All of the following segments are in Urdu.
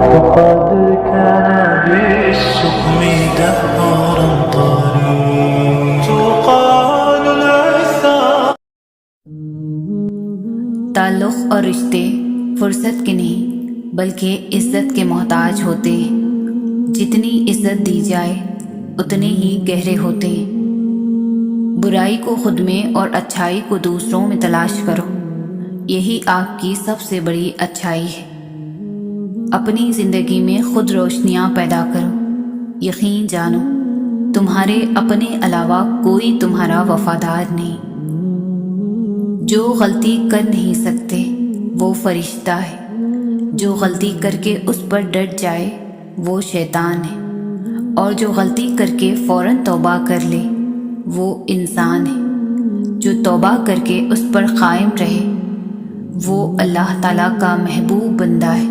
وقد كان بالسقم دهرا طريق تقال العثار. تعلق اور رشتے فرصت کے نہیں بلکہ عزت کے محتاج ہوتے ہیں. جتنی عزت دی جائے اتنے ہی گہرے ہوتے ہیں. برائی کو خود میں اور اچھائی کو دوسروں میں تلاش کرو، یہی آپ کی سب سے بڑی اچھائی ہے. اپنی زندگی میں خود روشنیاں پیدا کرو. یقین جانو تمہارے اپنے علاوہ کوئی تمہارا وفادار نہیں. جو غلطی کر نہیں سکتے وہ فرشتہ ہے، جو غلطی کر کے اس پر ڈٹ جائے وہ شیطان ہے، اور جو غلطی کر کے فوراً توبہ کر لے وہ انسان ہے. جو توبہ کر کے اس پر قائم رہے وہ اللہ تعالیٰ کا محبوب بندہ ہے.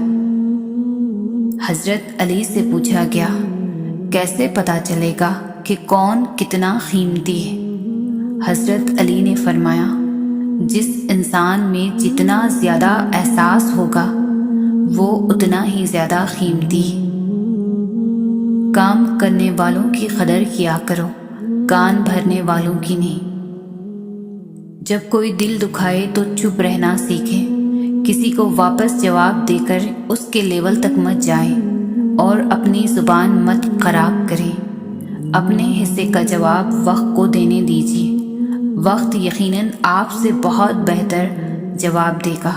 حضرت علی سے پوچھا گیا، کیسے پتہ چلے گا کہ کون کتنا قیمتی ہے؟ حضرت علی نے فرمایا، جس انسان میں جتنا زیادہ احساس ہوگا وہ اتنا ہی زیادہ قیمتی ہے. کام کرنے والوں کی قدر کیا کرو، کان بھرنے والوں کی نہیں. جب کوئی دل دکھائے تو چپ رہنا سیکھیں. کسی کو واپس جواب دے کر اس کے لیول تک مت جائیں اور اپنی زبان مت خراب کریں. اپنے حصے کا جواب وقت کو دینے دیجیے. وقت یقیناً آپ سے بہت بہتر جواب دے گا.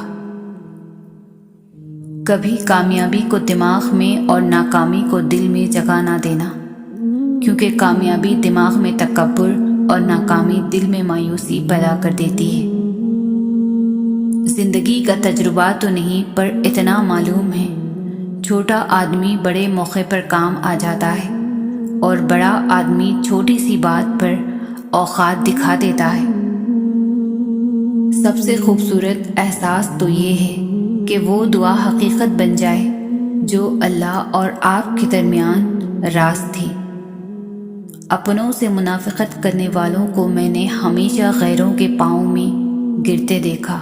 کبھی کامیابی کو دماغ میں اور ناکامی کو دل میں جگہ نہ دینا، کیونکہ کامیابی دماغ میں تکبر اور ناکامی دل میں مایوسی پیدا کر دیتی ہے. زندگی کا تجربہ تو نہیں پر اتنا معلوم ہے، چھوٹا آدمی بڑے موقع پر کام آ جاتا ہے اور بڑا آدمی چھوٹی سی بات پر اوقات دکھا دیتا ہے. سب سے خوبصورت احساس تو یہ ہے کہ وہ دعا حقیقت بن جائے جو اللہ اور آپ کے درمیان راز تھی. اپنوں سے منافقت کرنے والوں کو میں نے ہمیشہ غیروں کے پاؤں میں گرتے دیکھا.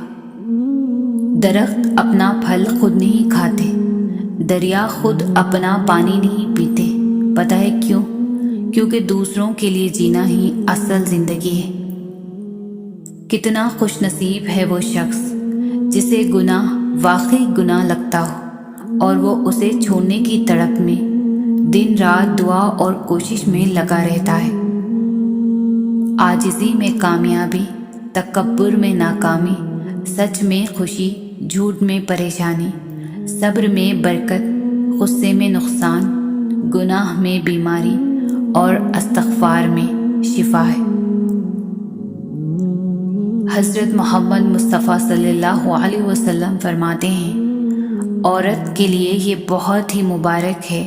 درخت اپنا پھل خود نہیں کھاتے، دریا خود اپنا پانی نہیں پیتے. پتہ ہے کیوں؟ کیونکہ دوسروں کے لیے جینا ہی اصل زندگی ہے. کتنا خوش نصیب ہے وہ شخص جسے گناہ واقعی گناہ لگتا ہو اور وہ اسے چھوڑنے کی تڑپ میں دن رات دعا اور کوشش میں لگا رہتا ہے. عاجزی میں کامیابی، تکبر میں ناکامی، سچ میں خوشی، جھوٹ میں پریشانی، صبر میں برکت، غصے میں نقصان، گناہ میں بیماری اور استغفار میں شفا ہے. حضرت محمد مصطفیٰ صلی اللہ علیہ وسلم فرماتے ہیں، عورت کے لیے یہ بہت ہی مبارک ہے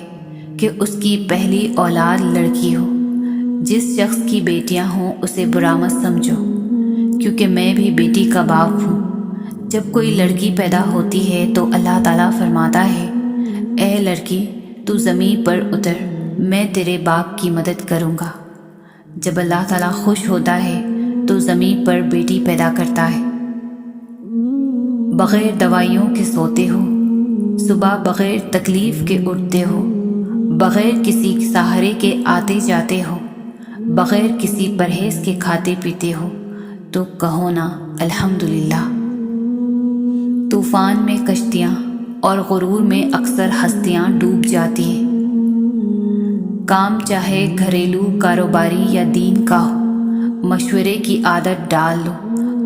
کہ اس کی پہلی اولاد لڑکی ہو. جس شخص کی بیٹیاں ہوں اسے برا مت سمجھو، کیونکہ میں بھی بیٹی کا باپ ہوں. جب کوئی لڑکی پیدا ہوتی ہے تو اللہ تعالیٰ فرماتا ہے، اے لڑکی تو زمین پر اتر، میں تیرے باپ کی مدد کروں گا. جب اللہ تعالیٰ خوش ہوتا ہے تو زمین پر بیٹی پیدا کرتا ہے. بغیر دوائیوں کے سوتے ہو، صبح بغیر تکلیف کے اٹھتے ہو، بغیر کسی سہارے کے آتے جاتے ہو، بغیر کسی پرہیز کے کھاتے پیتے ہو، تو کہو نا الحمدللہ. طوفان میں کشتیاں اور غرور میں اکثر ہستیاں ڈوب جاتی ہیں. کام چاہے گھریلو، کاروباری یا دین کا ہو، مشورے کی عادت ڈال لو.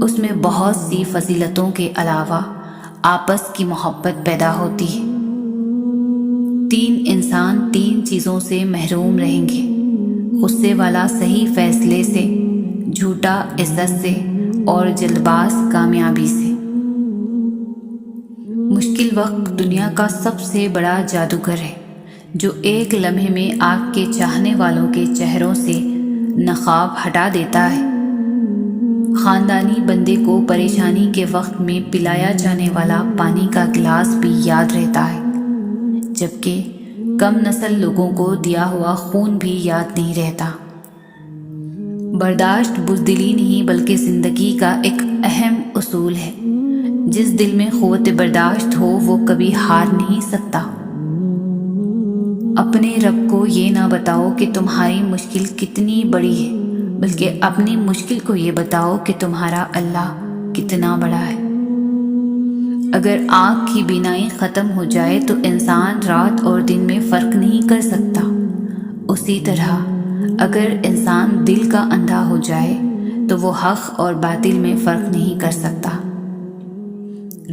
اس میں بہت سی فضیلتوں کے علاوہ آپس کی محبت پیدا ہوتی ہے. 3 انسان 3 چیزوں سے محروم رہیں گے: غصے والا صحیح فیصلے سے، جھوٹا عزت سے، اور جلد باز کامیابی سے. مشکل وقت دنیا کا سب سے بڑا جادوگر ہے جو ایک لمحے میں آپ کے چاہنے والوں کے چہروں سے نقاب ہٹا دیتا ہے. خاندانی بندے کو پریشانی کے وقت میں پلایا جانے والا پانی کا گلاس بھی یاد رہتا ہے، جبکہ کم نسل لوگوں کو دیا ہوا خون بھی یاد نہیں رہتا. برداشت بزدلی نہیں بلکہ زندگی کا ایک اہم اصول ہے. جس دل میں قوت برداشت ہو وہ کبھی ہار نہیں سکتا. اپنے رب کو یہ نہ بتاؤ کہ تمہاری مشکل کتنی بڑی ہے، بلکہ اپنی مشکل کو یہ بتاؤ کہ تمہارا اللہ کتنا بڑا ہے۔ اگر آنکھ کی بینائی ختم ہو جائے تو انسان رات اور دن میں فرق نہیں کر سکتا، اسی طرح اگر انسان دل کا اندھا ہو جائے تو وہ حق اور باطل میں فرق نہیں کر سکتا۔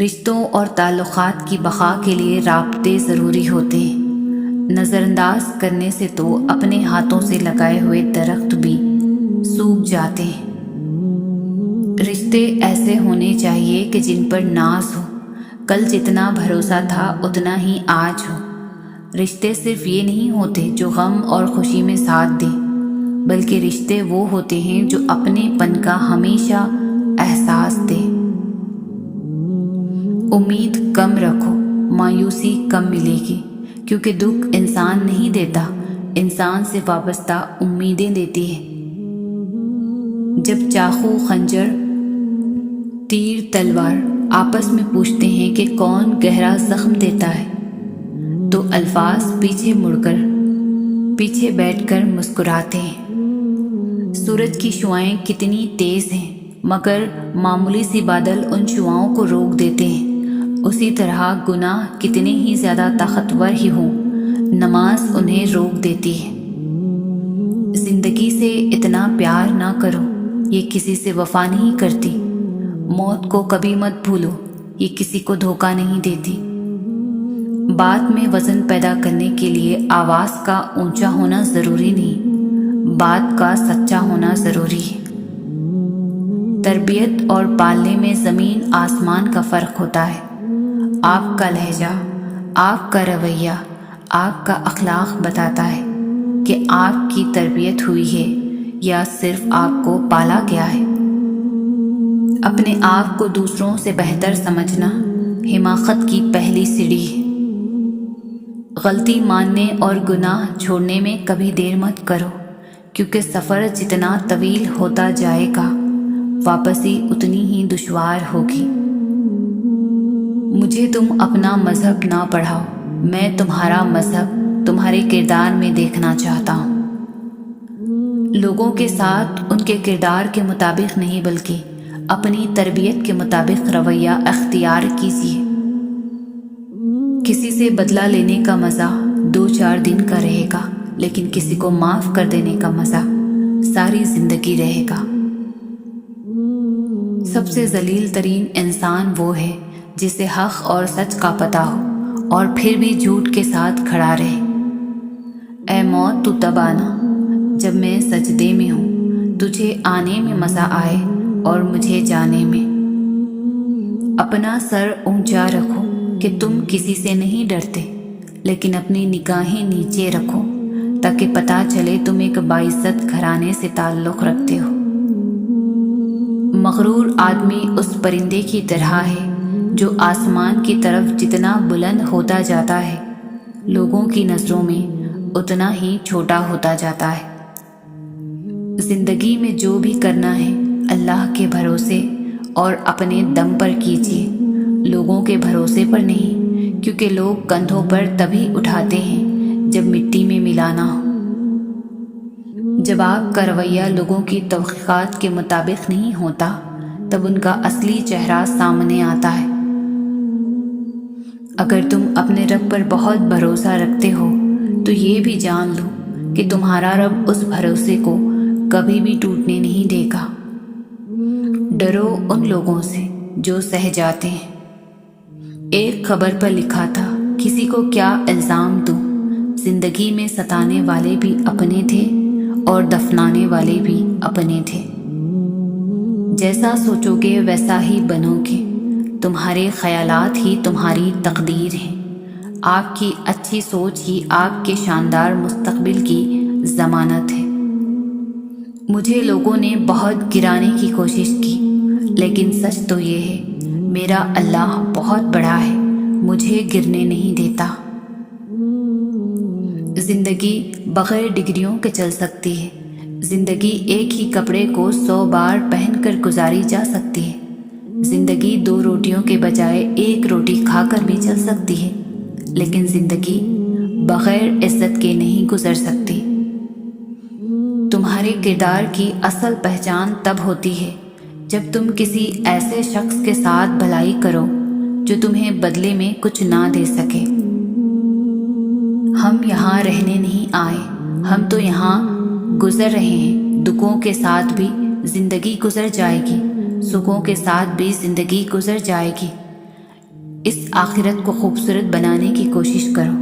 رشتوں اور تعلقات کی بقا کے لیے رابطے ضروری ہوتے ہیں۔ نظر انداز کرنے سے تو اپنے ہاتھوں سے لگائے ہوئے درخت بھی سوکھ جاتے ہیں۔ رشتے ایسے ہونے چاہیے کہ جن پر ناز ہو، کل جتنا بھروسہ تھا اتنا ہی آج ہو۔ رشتے صرف یہ نہیں ہوتے جو غم اور خوشی میں ساتھ دیں، بلکہ رشتے وہ ہوتے ہیں جو اپنے پن کا ہمیشہ احساس دیں۔ امید کم رکھو، مایوسی کم ملے گی، کیونکہ دکھ انسان نہیں دیتا، انسان سے وابستہ امیدیں دیتی ہے۔ جب چاقو، خنجر، تیر، تلوار آپس میں پوچھتے ہیں کہ کون گہرا زخم دیتا ہے، تو الفاظ پیچھے مڑ کر، پیچھے بیٹھ کر مسکراتے ہیں۔ سورج کی شعاعیں کتنی تیز ہیں، مگر معمولی سی بادل ان شعاؤں کو روک دیتے ہیں۔ اسی طرح گناہ کتنے ہی زیادہ طاقتور ہی ہوں، نماز انہیں روک دیتی ہے۔ زندگی سے اتنا پیار نہ کرو، یہ کسی سے وفا نہیں کرتی۔ موت کو کبھی مت بھولو، یہ کسی کو دھوکہ نہیں دیتی۔ بات میں وزن پیدا کرنے کے لیے آواز کا اونچا ہونا ضروری نہیں، بات کا سچا ہونا ضروری ہے۔ تربیت اور پالنے میں زمین آسمان کا فرق ہوتا ہے۔ آپ کا لہجہ، آپ کا رویہ، آپ کا اخلاق بتاتا ہے کہ آپ کی تربیت ہوئی ہے یا صرف آپ کو پالا گیا ہے۔ اپنے آپ کو دوسروں سے بہتر سمجھنا حماقت کی پہلی سیڑھی ہے۔ غلطی ماننے اور گناہ چھوڑنے میں کبھی دیر مت کرو، کیونکہ سفر جتنا طویل ہوتا جائے گا، واپسی اتنی ہی دشوار ہوگی۔ مجھے تم اپنا مذہب نہ پڑھاؤ، میں تمہارا مذہب تمہارے کردار میں دیکھنا چاہتا ہوں۔ لوگوں کے ساتھ ان کے کردار کے مطابق نہیں، بلکہ اپنی تربیت کے مطابق رویہ اختیار کیجیے۔ کسی سے بدلہ لینے کا مزہ 2-4 دن کا رہے گا، لیکن کسی کو معاف کر دینے کا مزہ ساری زندگی رہے گا۔ سب سے ذلیل ترین انسان وہ ہے جسے حق اور سچ کا پتہ ہو اور پھر بھی جھوٹ کے ساتھ کھڑا رہے۔ اے موت، تو تب آنا جب میں سجدے میں ہوں، تجھے آنے میں مزہ آئے اور مجھے جانے میں۔ اپنا سر اونچا رکھو کہ تم کسی سے نہیں ڈرتے، لیکن اپنی نگاہیں نیچے رکھو تاکہ پتہ چلے تم ایک باعزت گھرانے سے تعلق رکھتے ہو۔ مغرور آدمی اس پرندے کی طرح ہے جو آسمان کی طرف جتنا بلند ہوتا جاتا ہے، لوگوں کی نظروں میں اتنا ہی چھوٹا ہوتا جاتا ہے۔ زندگی میں جو بھی کرنا ہے اللہ کے بھروسے اور اپنے دم پر کیجیے، لوگوں کے بھروسے پر نہیں، کیونکہ لوگ کندھوں پر تبھی اٹھاتے ہیں جب مٹی میں ملانا ہو۔ جب آپ کا رویہ لوگوں کی توقعات کے مطابق نہیں ہوتا، تب ان کا اصلی چہرہ سامنے آتا ہے۔ اگر تم اپنے رب پر بہت بھروسہ رکھتے ہو تو یہ بھی جان لو کہ تمہارا رب اس بھروسے کو کبھی بھی ٹوٹنے نہیں دے گا۔ ڈرو ان لوگوں سے جو سہ جاتے ہیں۔ ایک خبر پر لکھا تھا، کسی کو کیا الزام دوں، زندگی میں ستانے والے بھی اپنے تھے اور دفنانے والے بھی اپنے تھے۔ جیسا سوچو گے ویسا ہی بنو گے، تمہارے خیالات ہی تمہاری تقدیر ہیں۔ آپ کی اچھی سوچ ہی آپ کے شاندار مستقبل کی ضمانت ہے۔ مجھے لوگوں نے بہت گرانے کی کوشش کی، لیکن سچ تو یہ ہے میرا اللہ بہت بڑا ہے، مجھے گرنے نہیں دیتا۔ زندگی بغیر ڈگریوں کے چل سکتی ہے، زندگی ایک ہی کپڑے کو 100 بار پہن کر گزاری جا سکتی ہے، زندگی 2 روٹیوں کے بجائے 1 روٹی کھا کر بھی چل سکتی ہے، لیکن زندگی بغیر عزت کے نہیں گزر سکتی۔ تمہارے کردار کی اصل پہچان تب ہوتی ہے جب تم کسی ایسے شخص کے ساتھ بھلائی کرو جو تمہیں بدلے میں کچھ نہ دے سکے۔ ہم یہاں رہنے نہیں آئے، ہم تو یہاں گزر رہے ہیں۔ دکھوں کے ساتھ بھی زندگی گزر جائے گی، سکھوں کے ساتھ بھی زندگی گزر جائے گی۔ اس آخرت کو خوبصورت بنانے کی کوشش کرو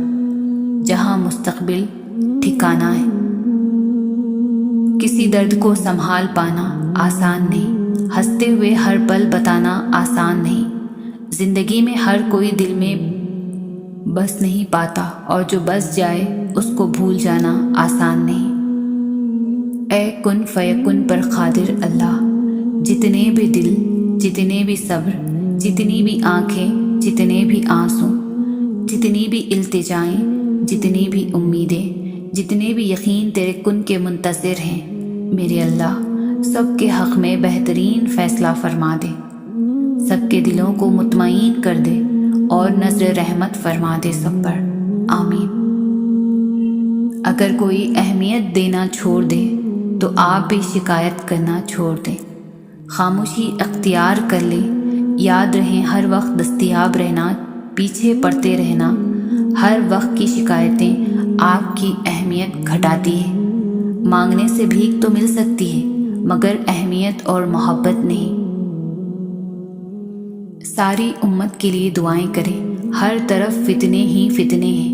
جہاں مستقبل ٹھکانہ ہے۔ کسی درد کو سنبھال پانا آسان نہیں، ہنستے ہوئے ہر پل بتانا آسان نہیں۔ زندگی میں ہر کوئی دل میں بس نہیں پاتا، اور جو بس جائے اس کو بھول جانا آسان نہیں۔ اے کن فیکن پر قادر اللہ، جتنے بھی دل، جتنے بھی صبر، جتنی بھی آنکھیں، جتنے بھی آنسو، جتنی بھی التجائیں، جتنی بھی امیدیں، جتنے بھی یقین تیرے کن کے منتظر ہیں، میرے اللہ سب کے حق میں بہترین فیصلہ فرما دے، سب کے دلوں کو مطمئن کر دے اور نظر رحمت فرما دے سب پر، آمین۔ اگر کوئی اہمیت دینا چھوڑ دے تو آپ بھی شکایت کرنا چھوڑ دیں، خاموشی اختیار کر لیں۔ یاد رہیں ہر وقت دستیاب رہنا، پیچھے پڑتے رہنا، ہر وقت کی شکایتیں آپ کی اہمیت گھٹاتی ہے۔ مانگنے سے بھیک تو مل سکتی ہے مگر اہمیت اور محبت نہیں۔ ساری امت کے لیے دعائیں کریں، ہر طرف فتنے ہی فتنے ہیں،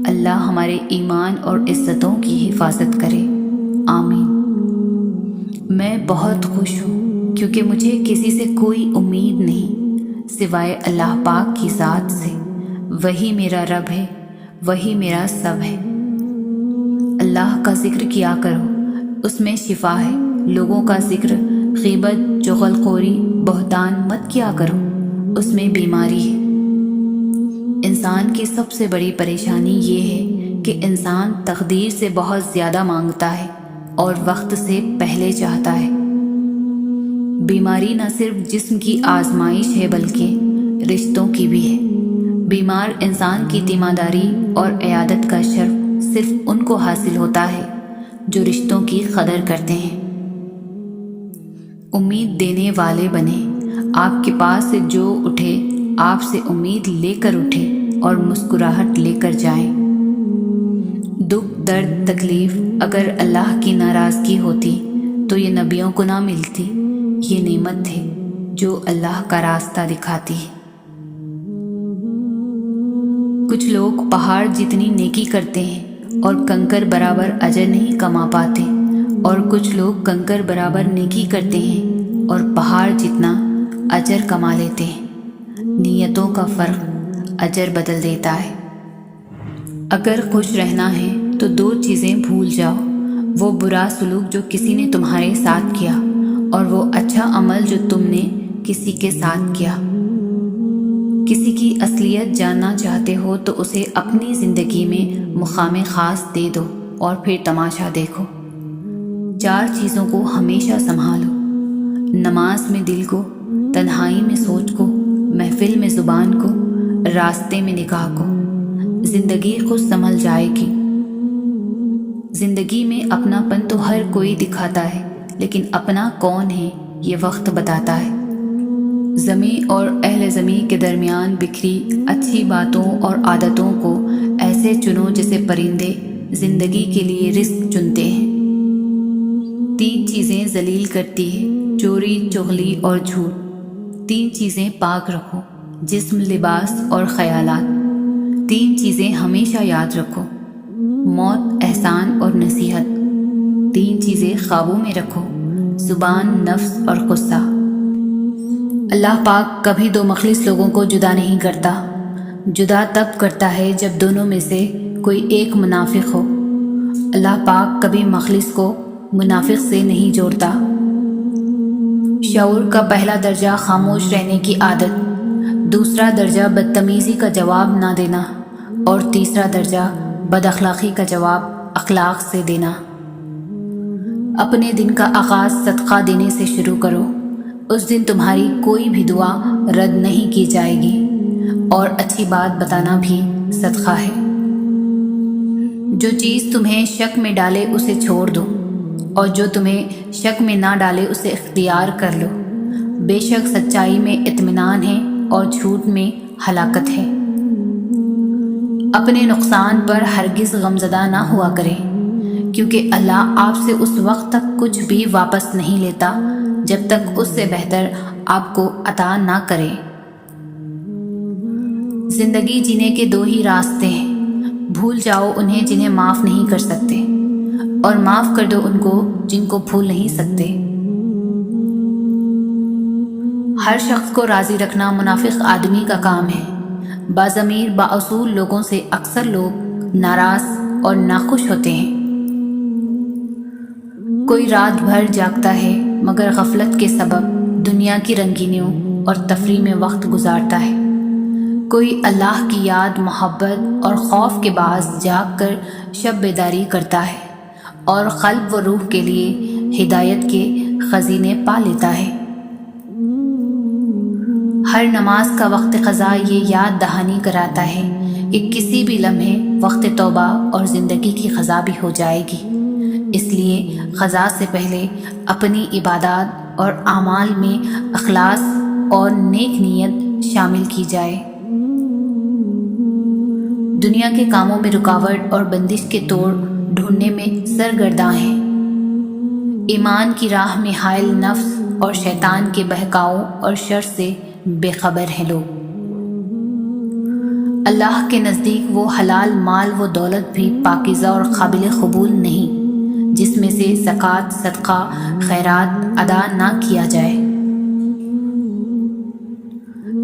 اللہ ہمارے ایمان اور عزتوں کی حفاظت کرے، آمین۔ میں بہت خوش ہوں کیونکہ مجھے کسی سے کوئی امید نہیں سوائے اللہ پاک کی ذات سے۔ وہی میرا رب ہے، وہی میرا سب ہے۔ اللہ کا ذکر کیا کرو، اس میں شفا ہے۔ لوگوں کا ذکر، غیبت، چغلخوری، بہتان مت کیا کرو، اس میں بیماری ہے۔ انسان کی سب سے بڑی پریشانی یہ ہے کہ انسان تقدیر سے بہت زیادہ مانگتا ہے اور وقت سے پہلے چاہتا ہے۔ بیماری نہ صرف جسم کی آزمائش ہے بلکہ رشتوں کی بھی ہے۔ بیمار انسان کی تیمارداری اور عیادت کا شرف صرف ان کو حاصل ہوتا ہے جو رشتوں کی قدر کرتے ہیں۔ امید دینے والے بنے، آپ کے پاس سے جو اٹھے آپ سے امید لے کر اٹھے اور مسکراہٹ لے کر جائیں۔ دکھ، درد، تکلیف اگر اللہ کی ناراضگی ہوتی تو یہ نبیوں کو نہ ملتی۔ یہ نعمت ہے جو اللہ کا راستہ دکھاتی ہے۔ کچھ لوگ پہاڑ جتنی نیکی کرتے ہیں اور کنکر برابر اجر نہیں کما پاتے، اور کچھ لوگ کنکر برابر نیکی کرتے ہیں اور پہاڑ جتنا اجر کما لیتے ہیں۔ نیتوں کا فرق اجر بدل دیتا ہے۔ اگر خوش رہنا ہے تو دو چیزیں بھول جاؤ، وہ برا سلوک جو کسی نے تمہارے ساتھ کیا اور وہ اچھا عمل جو تم نے کسی کے ساتھ کیا۔ کسی کی اصلیت جاننا چاہتے ہو تو اسے اپنی زندگی میں مقام خاص دے دو اور پھر تماشا دیکھو۔ 4 چیزوں کو ہمیشہ سنبھالو، نماز میں دل کو، تنہائی میں سوچ کو، محفل میں زبان کو، راستے میں نگاہ کو۔ زندگی خود سنبھل جائے گی۔ زندگی میں اپنا پن تو ہر کوئی دکھاتا ہے، لیکن اپنا کون ہے یہ وقت بتاتا ہے۔ زمیں اور اہل زمیں کے درمیان بکھری اچھی باتوں اور عادتوں کو ایسے چنو جیسے پرندے زندگی کے لیے رزق چنتے ہیں۔ 3 چیزیں ذلیل کرتی ہے، چوری، چغلی اور جھوٹ۔ 3 چیزیں پاک رکھو، جسم، لباس اور خیالات۔ 3 چیزیں ہمیشہ یاد رکھو، موت، احسان اور نصیحت۔ 3 چیزیں قابو میں رکھو، زبان، نفس اور غصہ۔ اللہ پاک کبھی 2 مخلص لوگوں کو جدا نہیں کرتا، جدا تب کرتا ہے جب دونوں میں سے کوئی ایک منافق ہو۔ اللہ پاک کبھی مخلص کو منافق سے نہیں جوڑتا۔ شعور کا پہلا درجہ خاموش رہنے کی عادت، دوسرا درجہ بدتمیزی کا جواب نہ دینا، اور تیسرا درجہ بد اخلاقی کا جواب اخلاق سے دینا۔ اپنے دن کا آغاز صدقہ دینے سے شروع کرو، اس دن تمہاری کوئی بھی دعا رد نہیں کی جائے گی، اور اچھی بات بتانا بھی صدقہ ہے۔ جو چیز تمہیں شک میں ڈالے اسے چھوڑ دو، اور جو تمہیں شک میں نہ ڈالے اسے اختیار کر لو۔ بے شک سچائی میں اطمینان ہے اور جھوٹ میں ہلاکت ہے۔ اپنے نقصان پر ہرگز غمزدہ نہ ہوا کریں، کیونکہ اللہ آپ سے اس وقت تک کچھ بھی واپس نہیں لیتا جب تک اس سے بہتر آپ کو عطا نہ کرے۔ زندگی جینے کے دو ہی راستے ہیں، بھول جاؤ انہیں جنہیں معاف نہیں کر سکتے، اور معاف کر دو ان کو جن کو بھول نہیں سکتے۔ ہر شخص کو راضی رکھنا منافق آدمی کا کام ہے۔ باضمیر بااصول لوگوں سے اکثر لوگ ناراض اور ناخوش ہوتے ہیں۔ کوئی رات بھر جاگتا ہے مگر غفلت کے سبب دنیا کی رنگینیوں اور تفریح میں وقت گزارتا ہے۔ کوئی اللہ کی یاد، محبت اور خوف کے باعث جاگ کر شب بیداری کرتا ہے اور قلب و روح کے لیے ہدایت کے خزینے پا لیتا ہے۔ ہر نماز کا وقت قضا یہ یاد دہانی کراتا ہے کہ کسی بھی لمحے وقت توبہ اور زندگی کی قضا بھی ہو جائے گی۔ اس لیے قضا سے پہلے اپنی عبادات اور اعمال میں اخلاص اور نیک نیت شامل کی جائے۔ دنیا کے کاموں میں رکاوٹ اور بندش کے توڑ ڈھونڈنے میں سرگرداں ہیں۔ ایمان کی راہ میں حائل نفس اور شیطان کے بہکاؤ اور شر سے بے خبر ہیں لوگ۔ اللہ کے نزدیک وہ حلال مال و دولت بھی پاکیزہ اور قابل قبول نہیں جس میں سے زکوٰۃ، صدقہ، خیرات ادا نہ کیا جائے۔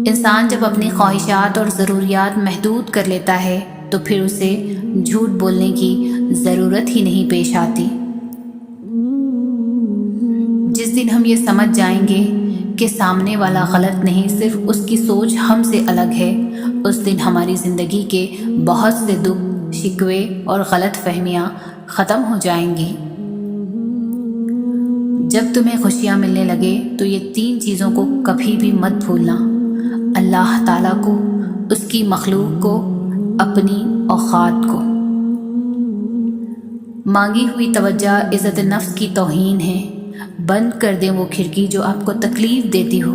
انسان جب اپنی خواہشات اور ضروریات محدود کر لیتا ہے تو پھر اسے جھوٹ بولنے کی ضرورت ہی نہیں پیش آتی۔ جس دن ہم یہ سمجھ جائیں گے کہ سامنے والا غلط نہیں، صرف اس کی سوچ ہم سے الگ ہے، اس دن ہماری زندگی کے بہت سے دکھ، شکوے اور غلط فہمیاں ختم ہو جائیں گی۔ جب تمہیں خوشیاں ملنے لگے تو یہ 3 چیزوں کو کبھی بھی مت بھولنا: اللہ تعالیٰ کو، اس کی مخلوق کو، اپنی اوقات کو۔ مانگی ہوئی توجہ عزت نفس کی توہین ہے۔ بند کر دیں وہ کھڑکی جو آپ کو تکلیف دیتی ہو،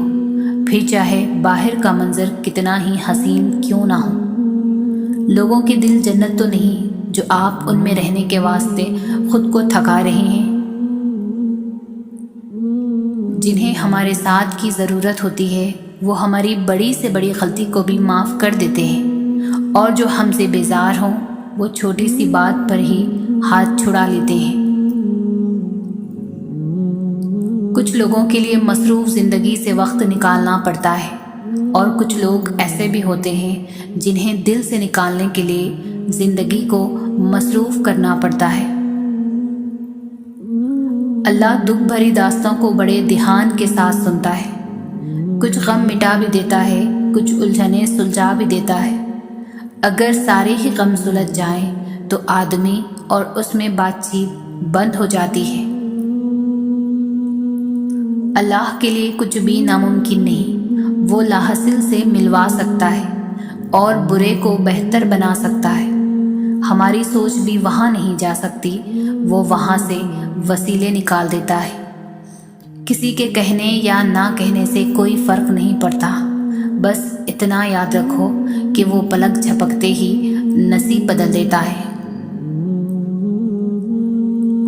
پھر چاہے باہر کا منظر کتنا ہی حسین کیوں نہ ہو۔ لوگوں کے دل جنت تو نہیں جو آپ ان میں رہنے کے واسطے خود کو تھکا رہے ہیں۔ جنہیں ہمارے ساتھ کی ضرورت ہوتی ہے وہ ہماری بڑی سے بڑی غلطی کو بھی معاف کر دیتے ہیں، اور جو ہم سے بیزار ہوں وہ چھوٹی سی بات پر ہی ہاتھ چھڑا لیتے ہیں۔ کچھ لوگوں کے لیے مصروف زندگی سے وقت نکالنا پڑتا ہے، اور کچھ لوگ ایسے بھی ہوتے ہیں جنہیں دل سے نکالنے کے لیے زندگی کو مصروف کرنا پڑتا ہے۔ اللہ دکھ بھری داستان کو بڑے دھیان کے ساتھ سنتا ہے، کچھ غم مٹا بھی دیتا ہے، کچھ الجھنیں سلجھا بھی دیتا ہے۔ اگر سارے ہی غم سلجھ جائیں تو آدمی اور اس میں بات چیت بند ہو جاتی ہے۔ اللہ کے لیے کچھ بھی ناممکن نہیں، وہ لاحاصل سے ملوا سکتا ہے اور برے کو بہتر بنا سکتا ہے۔ ہماری سوچ بھی وہاں نہیں جا سکتی، وہ وہاں سے وسیلے نکال دیتا ہے۔ کسی کے کہنے یا نہ کہنے سے کوئی فرق نہیں پڑتا، بس اتنا یاد رکھو کہ وہ پلک جھپکتے ہی نصیب بدل دیتا ہے۔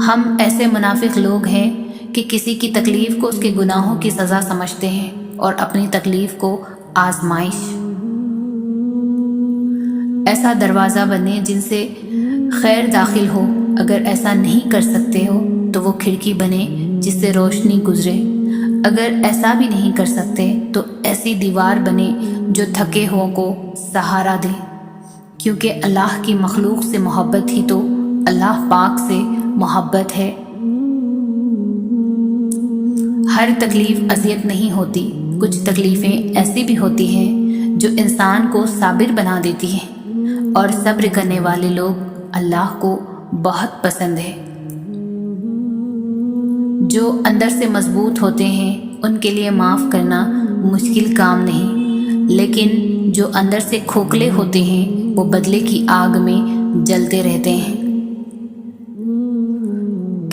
ہم ایسے منافق لوگ ہیں کہ کسی کی تکلیف کو اس کے گناہوں کی سزا سمجھتے ہیں اور اپنی تکلیف کو آزمائش۔ ایسا دروازہ بنے جن سے خیر داخل ہو، اگر ایسا نہیں کر سکتے ہو تو وہ کھڑکی بنے جس سے روشنی گزرے، اگر ایسا بھی نہیں کر سکتے تو ایسی دیوار بنے جو تھکے ہو کو سہارا دے، کیونکہ اللہ کی مخلوق سے محبت ہی تو اللہ پاک سے محبت ہے۔ ہر تکلیف اذیت نہیں ہوتی، کچھ تکلیفیں ایسی بھی ہوتی ہیں جو انسان کو صابر بنا دیتی ہیں، اور صبر کرنے والے لوگ اللہ کو بہت پسند ہے۔ جو اندر سے مضبوط ہوتے ہیں ان کے لیے معاف کرنا مشکل کام نہیں، لیکن جو اندر سے کھوکھلے ہوتے ہیں وہ بدلے کی آگ میں جلتے رہتے ہیں۔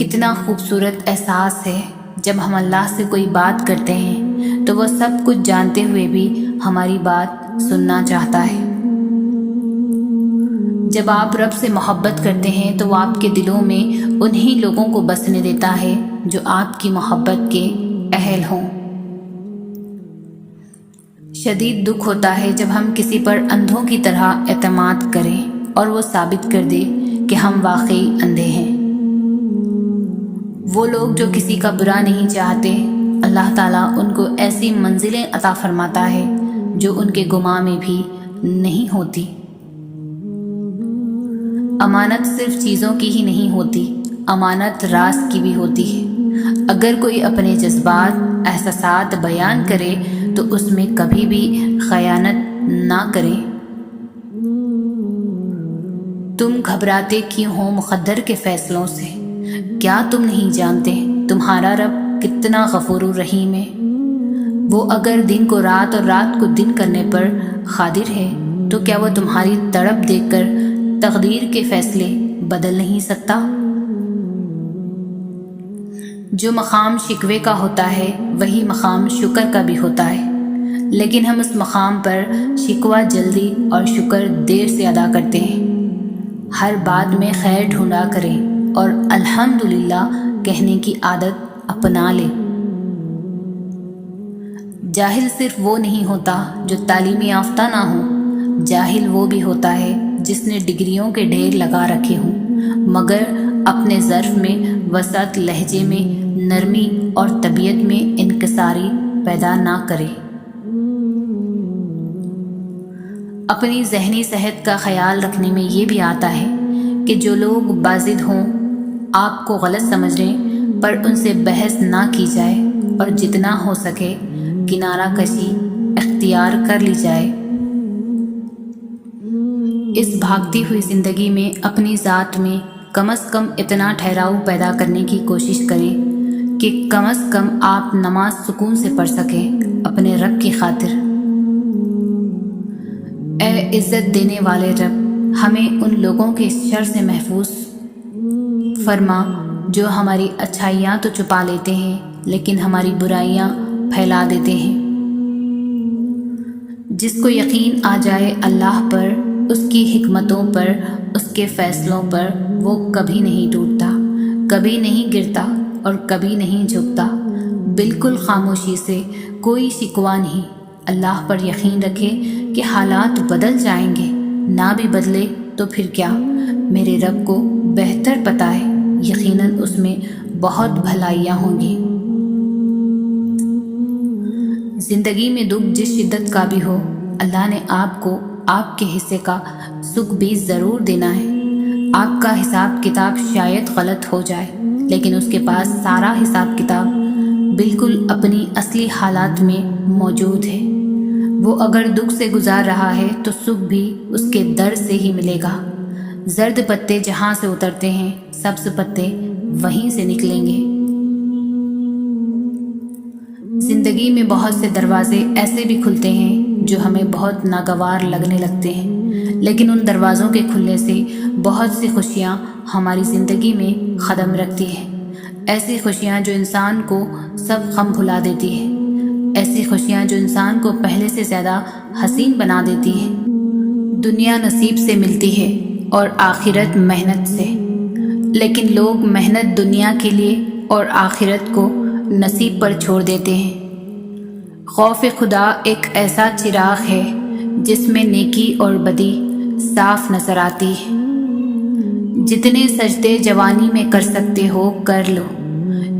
کتنا خوبصورت احساس ہے جب ہم اللہ سے کوئی بات کرتے ہیں تو وہ سب کچھ جانتے ہوئے بھی ہماری بات سننا چاہتا ہے۔ جب آپ رب سے محبت کرتے ہیں تو وہ آپ کے دلوں میں انہی لوگوں کو بسنے دیتا ہے جو آپ کی محبت کے اہل ہوں۔ شدید دکھ ہوتا ہے جب ہم کسی پر اندھوں کی طرح اعتماد کریں اور وہ ثابت کر دے کہ ہم واقعی اندھے ہیں۔ وہ لوگ جو کسی کا برا نہیں چاہتے، اللہ تعالیٰ ان کو ایسی منزلیں عطا فرماتا ہے جو ان کے گمان میں بھی نہیں ہوتی۔ امانت صرف چیزوں کی ہی نہیں ہوتی، امانت راز کی بھی ہوتی ہے۔ اگر کوئی اپنے جذبات، احساسات بیان کرے تو اس میں کبھی بھی خیانت نہ کرے۔ تم گھبراتے کیوں ہو مقدر کے فیصلوں سے؟ کیا تم نہیں جانتے تمہارا رب کتنا غفور الرحیم ہے؟ وہ اگر دن کو رات اور رات کو دن کرنے پر قادر ہے تو کیا وہ تمہاری تڑپ دیکھ کر تقدیر کے فیصلے بدل نہیں سکتا؟ جو مقام شکوے کا ہوتا ہے وہی مقام شکر کا بھی ہوتا ہے، لیکن ہم اس مقام پر شکوہ جلدی اور شکر دیر سے ادا کرتے ہیں۔ ہر بات میں خیر ڈھونڈا کریں اور الحمدللہ کہنے کی عادت اپنا لیں۔ جاہل صرف وہ نہیں ہوتا جو تعلیم یافتہ نہ ہو، جاہل وہ بھی ہوتا ہے جس نے ڈگریوں کے ڈھیر لگا رکھے ہوں مگر اپنے ظرف میں وسعت، لہجے میں نرمی اور طبیعت میں انکساری پیدا نہ کرے۔ اپنی ذہنی صحت کا خیال رکھنے میں یہ بھی آتا ہے کہ جو لوگ بازد ہوں، آپ کو غلط سمجھ لیں، پر ان سے بحث نہ کی جائے اور جتنا ہو سکے کنارہ کشی اختیار کر لی جائے۔ اس بھاگتی ہوئی زندگی میں اپنی ذات میں کم از کم اتنا ٹھہراؤ پیدا کرنے کی کوشش کریں کہ کم از کم آپ نماز سکون سے پڑھ سکیں اپنے رب کی خاطر۔ اے عزت دینے والے رب، ہمیں ان لوگوں کے شر سے محفوظ فرما جو ہماری اچھائیاں تو چھپا لیتے ہیں لیکن ہماری برائیاں پھیلا دیتے ہیں۔ جس کو یقین آ جائے اللہ پر، اس کی حکمتوں پر، اس کے فیصلوں پر، وہ کبھی نہیں ٹوٹتا، کبھی نہیں گرتا اور کبھی نہیں جھکتا۔ بالکل خاموشی سے، کوئی شکوہ نہیں۔ اللہ پر یقین رکھے کہ حالات بدل جائیں گے، نہ بھی بدلے تو پھر کیا، میرے رب کو بہتر پتہ ہے، یقیناً اس میں بہت بھلائیاں ہوں گی۔ زندگی میں دکھ جس شدت کا بھی ہو، اللہ نے آپ کو آپ کے حصے کا سکھ بھی ضرور دینا ہے۔ آپ کا حساب کتاب شاید غلط ہو جائے لیکن اس کے پاس سارا حساب کتاب بالکل اپنی اصلی حالات میں موجود ہے۔ وہ اگر دکھ سے گزار رہا ہے تو سکھ بھی اس کے در سے ہی ملے گا۔ زرد پتے جہاں سے اترتے ہیں، سبز پتے وہیں سے نکلیں گے۔ زندگی میں بہت سے دروازے ایسے بھی کھلتے ہیں جو ہمیں بہت ناگوار لگنے لگتے ہیں، لیکن ان دروازوں کے کھلنے سے بہت سی خوشیاں ہماری زندگی میں قدم رکھتی ہیں۔ ایسی خوشیاں جو انسان کو سب غم بھلا دیتی ہیں، ایسی خوشیاں جو انسان کو پہلے سے زیادہ حسین بنا دیتی ہیں۔ دنیا نصیب سے ملتی ہے اور آخرت محنت سے، لیکن لوگ محنت دنیا کے لیے اور آخرت کو نصیب پر چھوڑ دیتے ہیں۔ خوف خدا ایک ایسا چراغ ہے جس میں نیکی اور بدی صاف نظر آتی ہے۔ جتنے سجدے جوانی میں کر سکتے ہو کر لو،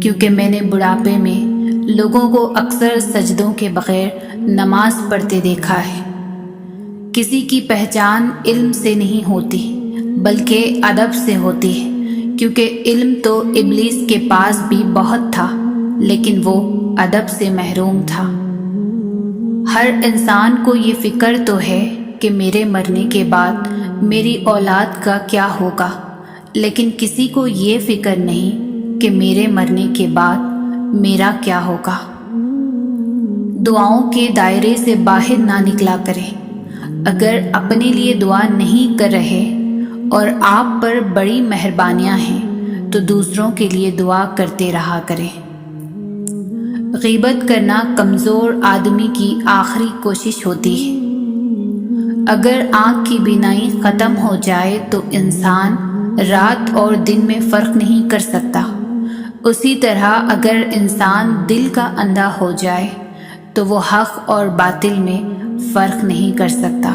کیونکہ میں نے بڑھاپے میں لوگوں کو اکثر سجدوں کے بغیر نماز پڑھتے دیکھا ہے۔ کسی کی پہچان علم سے نہیں ہوتی بلکہ ادب سے ہوتی ہے، کیونکہ علم تو ابلیس کے پاس بھی بہت تھا لیکن وہ ادب سے محروم تھا۔ ہر انسان کو یہ فکر تو ہے کہ میرے مرنے کے بعد میری اولاد کا کیا ہوگا، لیکن کسی کو یہ فکر نہیں کہ میرے مرنے کے بعد میرا کیا ہوگا۔ دعاؤں کے دائرے سے باہر نہ نکلا کریں۔ اگر اپنے لیے دعا نہیں کر رہے اور آپ پر بڑی مہربانیاں ہیں تو دوسروں کے لیے دعا کرتے رہا کریں۔ غیبت کرنا کمزور آدمی کی آخری کوشش ہوتی ہے۔ اگر آنکھ کی بینائی ختم ہو جائے تو انسان رات اور دن میں فرق نہیں کر سکتا، اسی طرح اگر انسان دل کا اندھا ہو جائے تو وہ حق اور باطل میں فرق نہیں کر سکتا۔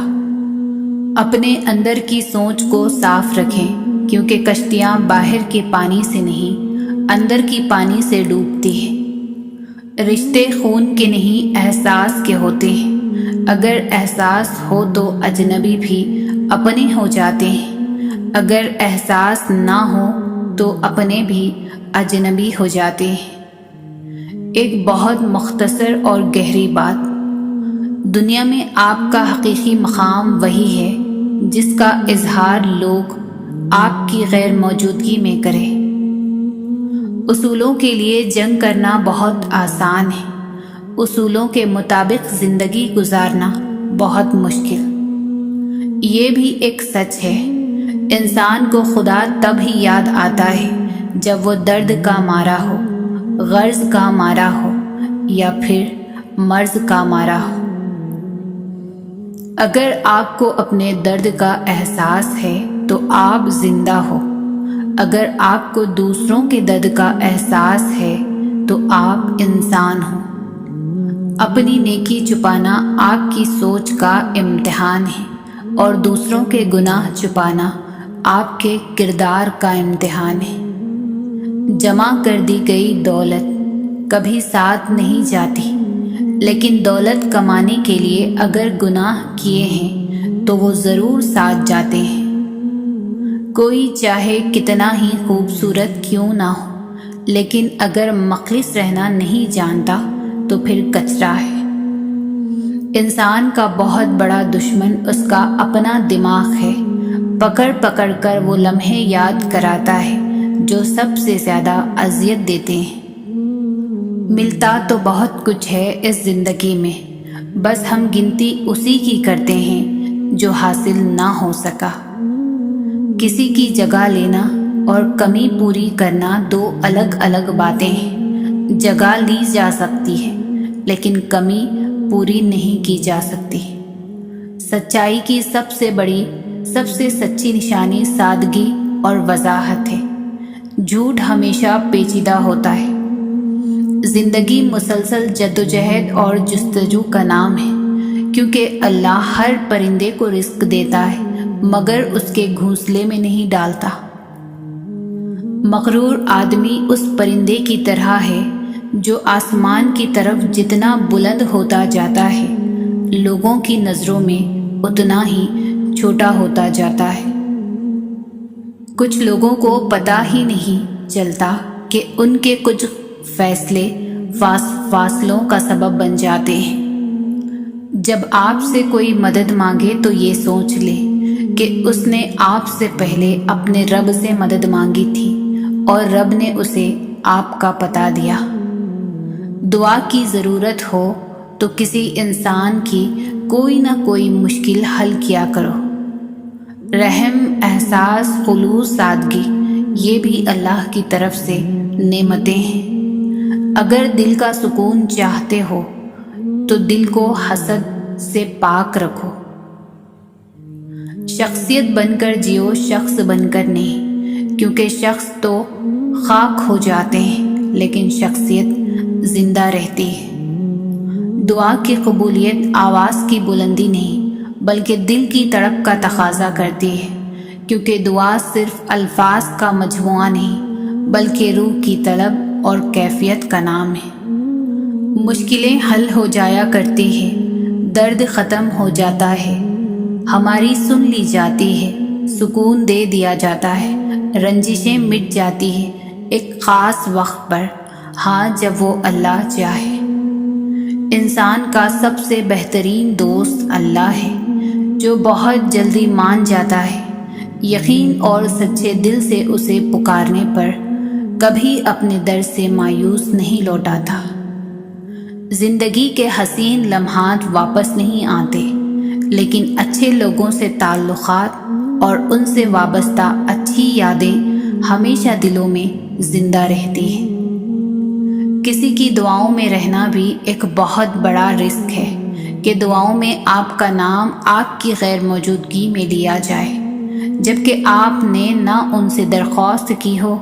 اپنے اندر کی سوچ کو صاف رکھیں، کیونکہ کشتیاں باہر کے پانی سے نہیں اندر کی پانی سے ڈوبتی ہیں۔ رشتے خون کے نہیں احساس کے ہوتے ہیں۔ اگر احساس ہو تو اجنبی بھی اپنے ہو جاتے ہیں، اگر احساس نہ ہو تو اپنے بھی اجنبی ہو جاتے ہیں۔ ایک بہت مختصر اور گہری بات، دنیا میں آپ کا حقیقی مقام وہی ہے جس کا اظہار لوگ آپ کی غیر موجودگی میں کریں۔ اصولوں کے لیے جنگ کرنا بہت آسان ہے، اصولوں کے مطابق زندگی گزارنا بہت مشکل۔ یہ بھی ایک سچ ہے، انسان کو خدا تب ہی یاد آتا ہے جب وہ درد کا مارا ہو، غرض کا مارا ہو یا پھر مرض کا مارا ہو۔ اگر آپ کو اپنے درد کا احساس ہے تو آپ زندہ ہو، اگر آپ کو دوسروں کے درد کا احساس ہے تو آپ انسان ہو۔ اپنی نیکی چھپانا آپ کی سوچ کا امتحان ہے اور دوسروں کے گناہ چھپانا آپ کے کردار کا امتحان ہے۔ جمع کر دی گئی دولت کبھی ساتھ نہیں جاتی، لیکن دولت کمانے کے لیے اگر گناہ کیے ہیں تو وہ ضرور ساتھ جاتے ہیں۔ کوئی چاہے کتنا ہی خوبصورت کیوں نہ ہو، لیکن اگر مخلص رہنا نہیں جانتا تو پھر کچرا ہے۔ انسان کا بہت بڑا دشمن اس کا اپنا دماغ ہے، پکڑ پکڑ کر وہ لمحے یاد کراتا ہے جو سب سے زیادہ اذیت دیتے ہیں۔ ملتا تو بہت کچھ ہے اس زندگی میں، بس ہم گنتی اسی کی کرتے ہیں جو حاصل نہ ہو سکا۔ کسی کی جگہ لینا اور کمی پوری کرنا دو الگ الگ باتیں ہیں۔ جگہ لی جا سکتی ہے لیکن کمی پوری نہیں کی جا سکتی۔ سچائی کی سب سے بڑی، سب سے سچی نشانی سادگی اور وضاحت ہے۔ جھوٹ ہمیشہ پیچیدہ ہوتا ہے۔ زندگی مسلسل جدوجہد اور جستجو کا نام ہے، کیونکہ اللہ ہر پرندے کو رزق دیتا ہے مگر اس کے گھونسلے میں نہیں ڈالتا۔ مغرور آدمی اس پرندے کی طرح ہے جو آسمان کی طرف جتنا بلند ہوتا جاتا ہے لوگوں کی نظروں میں اتنا ہی چھوٹا ہوتا جاتا ہے۔ کچھ لوگوں کو پتہ ہی نہیں چلتا کہ ان کے کچھ فیصلے فاصلوں کا سبب بن جاتے ہیں۔ جب آپ سے کوئی مدد مانگے تو یہ سوچ لے کہ اس نے آپ سے پہلے اپنے رب سے مدد مانگی تھی اور رب نے اسے آپ کا پتہ دیا۔ دعا کی ضرورت ہو تو کسی انسان کی کوئی نہ کوئی مشکل حل کیا کرو۔ رحم، احساس، خلوص، سادگی، یہ بھی اللہ کی طرف سے نعمتیں ہیں۔ اگر دل کا سکون چاہتے ہو تو دل کو حسد سے پاک رکھو۔ شخصیت بن کر جیو، شخص بن کر نہیں، کیونکہ شخص تو خاک ہو جاتے ہیں لیکن شخصیت زندہ رہتی ہے۔ دعا کی قبولیت آواز کی بلندی نہیں بلکہ دل کی تڑپ کا تقاضا کرتی ہے، کیونکہ دعا صرف الفاظ کا مجموعہ نہیں بلکہ روح کی طلب اور کیفیت کا نام ہے۔ مشکلیں حل ہو جایا کرتی ہیں، درد ختم ہو جاتا ہے، ہماری سن لی جاتی ہے، سکون دے دیا جاتا ہے، رنجشیں مٹ جاتی ہیں ایک خاص وقت پر، ہاں جب وہ اللہ چاہے۔ انسان کا سب سے بہترین دوست اللہ ہے، جو بہت جلدی مان جاتا ہے، یقین اور سچے دل سے اسے پکارنے پر کبھی اپنے در سے مایوس نہیں لوٹا تھا۔ زندگی کے حسین لمحات واپس نہیں آتے، لیکن اچھے لوگوں سے تعلقات اور ان سے وابستہ اچھی یادیں ہمیشہ دلوں میں زندہ رہتی ہے۔ کسی کی دعاؤں میں رہنا بھی ایک بہت بڑا رزق ہے کہ دعاؤں میں آپ کا نام آپ کی غیر موجودگی میں لیا جائے، جبکہ آپ نے نہ ان سے درخواست کی ہو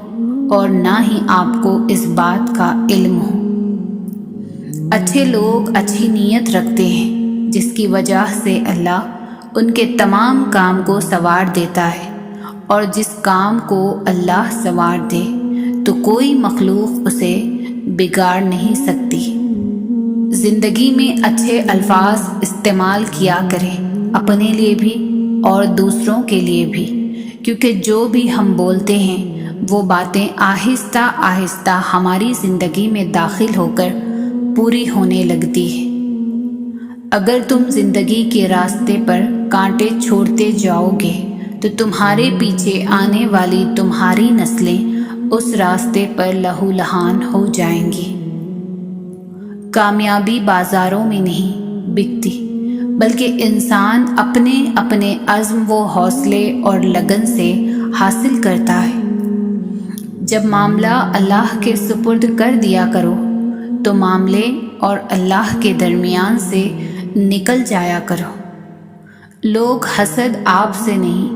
اور نہ ہی آپ کو اس بات کا علم ہو۔ اچھے لوگ اچھی نیت رکھتے ہیں، جس کی وجہ سے اللہ ان کے تمام کام کو سنوار دیتا ہے، اور جس کام کو اللہ سنوار دے تو کوئی مخلوق اسے بگاڑ نہیں سکتی۔ زندگی میں اچھے الفاظ استعمال کیا کریں، اپنے لیے بھی اور دوسروں کے لیے بھی، کیونکہ جو بھی ہم بولتے ہیں وہ باتیں آہستہ آہستہ ہماری زندگی میں داخل ہو کر پوری ہونے لگتی ہے۔ اگر تم زندگی کے راستے پر کانٹے چھوڑتے جاؤ گے تو تمہارے پیچھے آنے والی تمہاری نسلیں اس راستے پر لہو لہان ہو جائیں گی۔ کامیابی بازاروں میں نہیں بکتی، بلکہ انسان اپنے اپنے عزم و حوصلے اور لگن سے حاصل کرتا ہے۔ جب معاملہ اللہ کے سپرد کر دیا کرو تو معاملے اور اللہ کے درمیان سے نکل جایا کرو۔ لوگ حسد آپ سے نہیں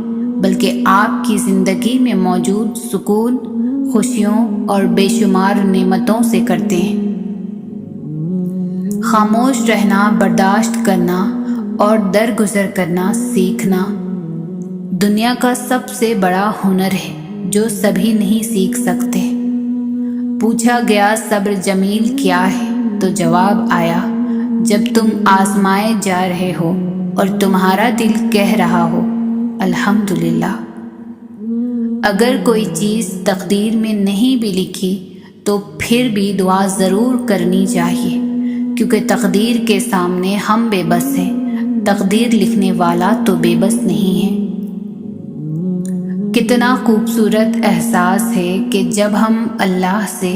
بلکہ آپ کی زندگی میں موجود سکون، خوشیوں اور بے شمار نعمتوں سے کرتے ہیں۔ خاموش رہنا، برداشت کرنا اور درگزر کرنا سیکھنا دنیا کا سب سے بڑا ہنر ہے جو سبھی نہیں سیکھ سکتے۔ پوچھا گیا صبر جمیل کیا ہے تو جواب آیا، جب تم آزمائے جا رہے ہو اور تمہارا دل کہہ رہا ہو الحمدللہ۔ اگر کوئی چیز تقدیر میں نہیں بھی لکھی تو پھر بھی دعا ضرور کرنی چاہیے، کیونکہ تقدیر کے سامنے ہم بے بس ہیں، تقدیر لکھنے والا تو بے بس نہیں ہے۔ کتنا خوبصورت احساس ہے کہ جب ہم اللہ سے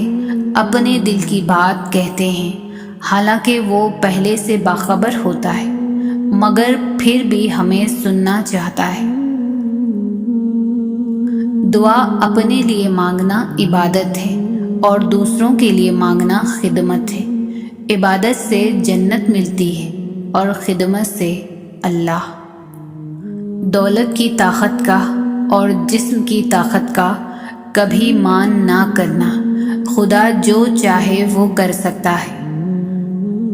اپنے دل کی بات کہتے ہیں، حالانکہ وہ پہلے سے باخبر ہوتا ہے، مگر پھر بھی ہمیں سننا چاہتا ہے۔ دعا اپنے لیے مانگنا عبادت ہے اور دوسروں کے لیے مانگنا خدمت ہے۔ عبادت سے جنت ملتی ہے اور خدمت سے اللہ۔ دولت کی طاقت کا اور جسم کی طاقت کا کبھی مان نہ کرنا، خدا جو چاہے وہ کر سکتا ہے۔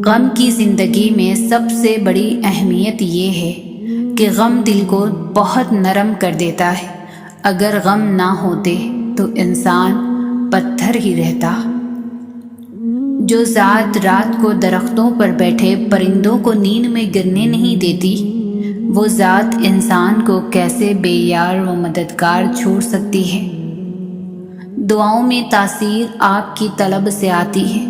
غم کی زندگی میں سب سے بڑی اہمیت یہ ہے کہ غم دل کو بہت نرم کر دیتا ہے۔ اگر غم نہ ہوتے تو انسان پتھر ہی رہتا۔ جو ذات رات کو درختوں پر بیٹھے پرندوں کو نیند میں گرنے نہیں دیتی، وہ ذات انسان کو کیسے بے یار و مددگار چھوڑ سکتی ہے۔ دعاؤں میں تاثیر آپ کی طلب سے آتی ہے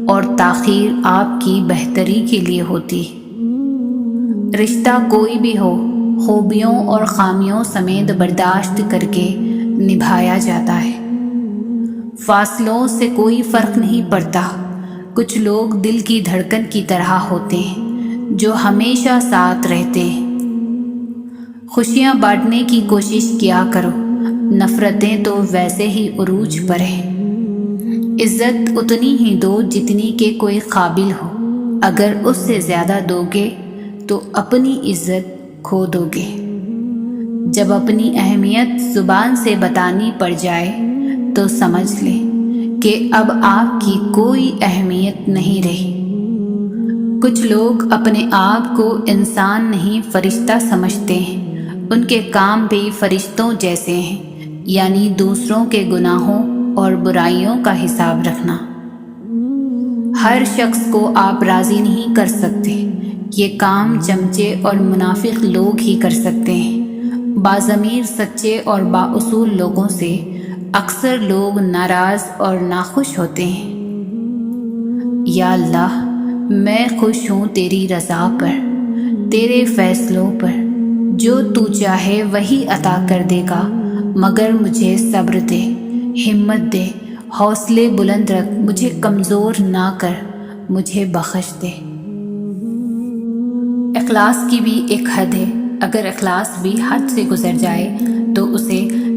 اور تاخیر آپ کی بہتری کے لیے ہوتی ہے۔ رشتہ کوئی بھی ہو، خوبیوں اور خامیوں سمیت برداشت کر کے نبھایا جاتا ہے۔ فاصلوں سے کوئی فرق نہیں پڑتا۔ کچھ لوگ دل کی دھڑکن کی طرح ہوتے ہیں جو ہمیشہ ساتھ رہتے ہیں۔ خوشیاں بانٹنے کی کوشش کیا کرو، نفرتیں تو ویسے ہی عروج پر ہیں۔ عزت اتنی ہی دو جتنی کہ کوئی قابل ہو، اگر اس سے زیادہ دو گے تو اپنی عزت کھو دو گے۔ جب اپنی اہمیت زبان سے بتانی پڑ جائے تو سمجھ لیں کہ اب آپ کی کوئی اہمیت نہیں رہی۔ کچھ لوگ اپنے آپ کو انسان نہیں فرشتہ سمجھتے ہیں، ان کے کام بھی فرشتوں جیسے ہیں، یعنی دوسروں کے گناہوں اور برائیوں کا حساب رکھنا۔ ہر شخص کو آپ راضی نہیں کر سکتے، یہ کام چمچے اور منافق لوگ ہی کر سکتے ہیں۔ باضمیر سچے اور بااصول لوگوں سے اکثر لوگ ناراض اور ناخوش ہوتے ہیں۔ یا اللہ، میں خوش ہوں تیری رضا پر، تیرے فیصلوں پر، جو تو چاہے وہی عطا کر دے گا، مگر مجھے صبر دے، ہمت دے، حوصلے بلند رکھ، مجھے کمزور نہ کر، مجھے بخش دے۔ اخلاص کی بھی ایک حد ہے، اگر اخلاص بھی حد سے گزر جائے تو اسے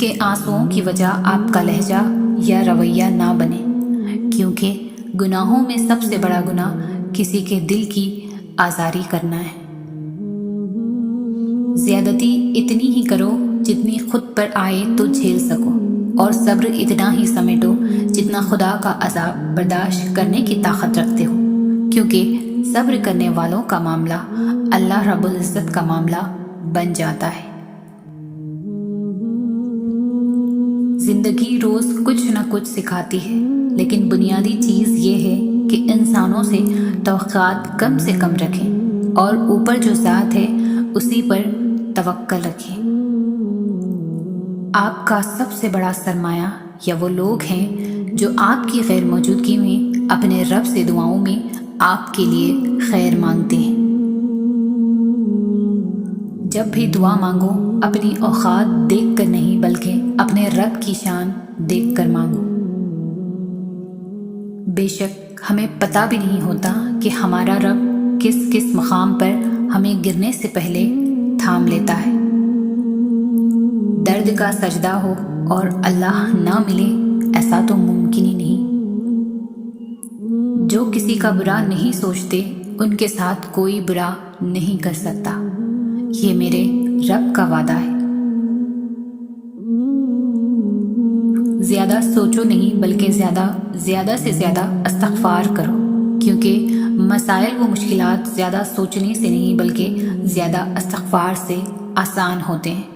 کے آنسوؤں کی وجہ آپ کا لہجہ یا رویہ نہ بنے، کیونکہ گناہوں میں سب سے بڑا گناہ کسی کے دل کی آزاری کرنا ہے۔ زیادتی اتنی ہی کرو جتنی خود پر آئے تو جھیل سکو، اور صبر اتنا ہی سمیٹو جتنا خدا کا عذاب برداشت کرنے کی طاقت رکھتے ہو، کیونکہ صبر کرنے والوں کا معاملہ اللہ رب العزت کا معاملہ بن جاتا ہے۔ زندگی روز کچھ نہ کچھ سکھاتی ہے، لیکن بنیادی چیز یہ ہے کہ انسانوں سے توقعات کم سے کم رکھیں اور اوپر جو ذات ہے اسی پر توکل رکھیں۔ آپ کا سب سے بڑا سرمایہ یا وہ لوگ ہیں جو آپ کی غیر موجودگی میں اپنے رب سے دعاؤں میں آپ کے لیے خیر مانگتے ہیں۔ جب بھی دعا مانگو اپنی اوقات دیکھ کر نہیں بلکہ اپنے رب کی شان دیکھ کر مانگو۔ بے شک ہمیں پتہ بھی نہیں ہوتا کہ ہمارا رب کس کس مقام پر ہمیں گرنے سے پہلے تھام لیتا ہے۔ درد کا سجدہ ہو اور اللہ نہ ملے، ایسا تو ممکن ہی نہیں۔ جو کسی کا برا نہیں سوچتے ان کے ساتھ کوئی برا نہیں کر سکتا، یہ میرے رب کا وعدہ ہے۔ زیادہ سوچو نہیں بلکہ زیادہ سے زیادہ استغفار کرو، کیونکہ مسائل و مشکلات زیادہ سوچنے سے نہیں بلکہ زیادہ استغفار سے آسان ہوتے ہیں۔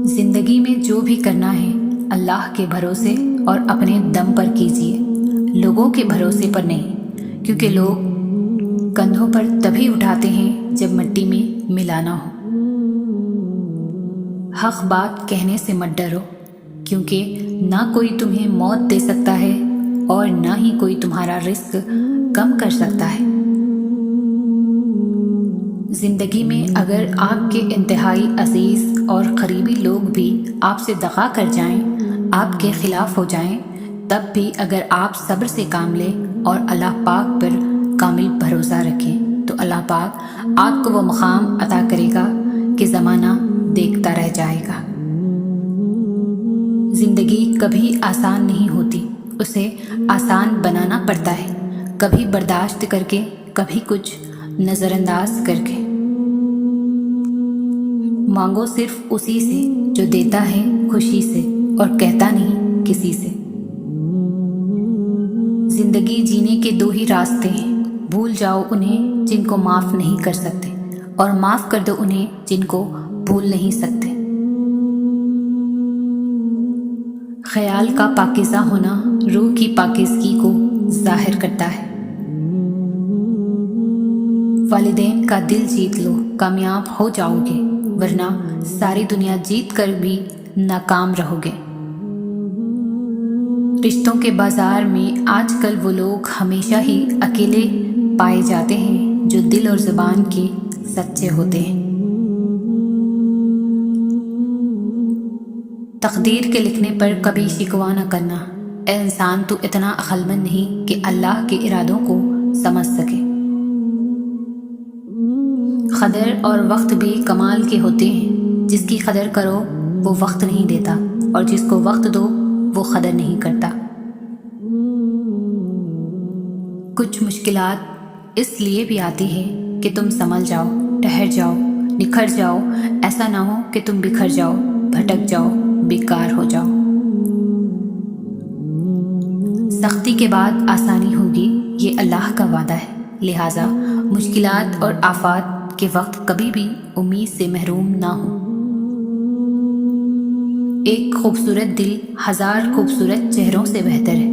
زندگی میں جو بھی کرنا ہے اللہ کے بھروسے اور اپنے دم پر کیجیے، لوگوں کے بھروسے پر نہیں، کیونکہ لوگ کندھوں پر تبھی اٹھاتے ہیں جب مٹی میں ملانا ہو۔ حق بات کہنے سے مت ڈرو، کیونکہ نہ کوئی تمہیں موت دے سکتا ہے اور نہ ہی کوئی تمہارا رزق کم کر سکتا ہے۔ زندگی میں اگر آپ کے انتہائی عزیز اور قریبی لوگ بھی آپ سے دغا کر جائیں، آپ کے خلاف ہو جائیں، تب بھی اگر آپ صبر سے کام لیں اور اللہ پاک پر کامل بھروسہ رکھیں تو اللہ پاک آپ کو وہ مقام عطا کرے گا کہ زمانہ دیکھتا رہ جائے گا۔ زندگی کبھی آسان نہیں ہوتی، اسے آسان بنانا پڑتا ہے، کبھی برداشت کر کے، کبھی کچھ نظر انداز کر کے۔ مانگو صرف اسی سے جو دیتا ہے خوشی سے اور کہتا نہیں کسی سے۔ زندگی جینے کے دو ہی راستے ہیں، بھول جاؤ انہیں جن کو معاف نہیں کر سکتے، اور معاف کر دو انہیں جن کو بھول نہیں سکتے۔ خیال کا پاکیزہ ہونا روح کی پاکیزگی کو ظاہر کرتا ہے۔ والدین کا دل جیت لو، کامیاب ہو جاؤ گے، ورنہ ساری دنیا جیت کر بھی ناکام رہو گے۔ رشتوں کے بازار میں آج کل وہ لوگ ہمیشہ ہی اکیلے پائے جاتے ہیں جو دل اور زبان کے سچے ہوتے ہیں۔ تقدیر کے لکھنے پر کبھی شکوہ نہ کرنا، اے انسان تو اتنا عقل مند نہیں کہ اللہ کے ارادوں کو سمجھ سکے۔ قدر اور وقت بھی کمال کے ہوتے ہیں، جس کی قدر کرو وہ وقت نہیں دیتا، اور جس کو وقت دو وہ قدر نہیں کرتا۔ کچھ مشکلات اس لیے بھی آتی ہے کہ تم سنبھل جاؤ، ٹھہر جاؤ، نکھر جاؤ، ایسا نہ ہو کہ تم بکھر جاؤ، بھٹک جاؤ، بیکار ہو جاؤ۔ سختی کے بعد آسانی ہوگی، یہ اللہ کا وعدہ ہے، لہٰذا مشکلات اور آفات کے وقت کبھی بھی امید سے محروم نہ ہو۔ ایک خوبصورت دل ہزار خوبصورت چہروں سے بہتر ہے،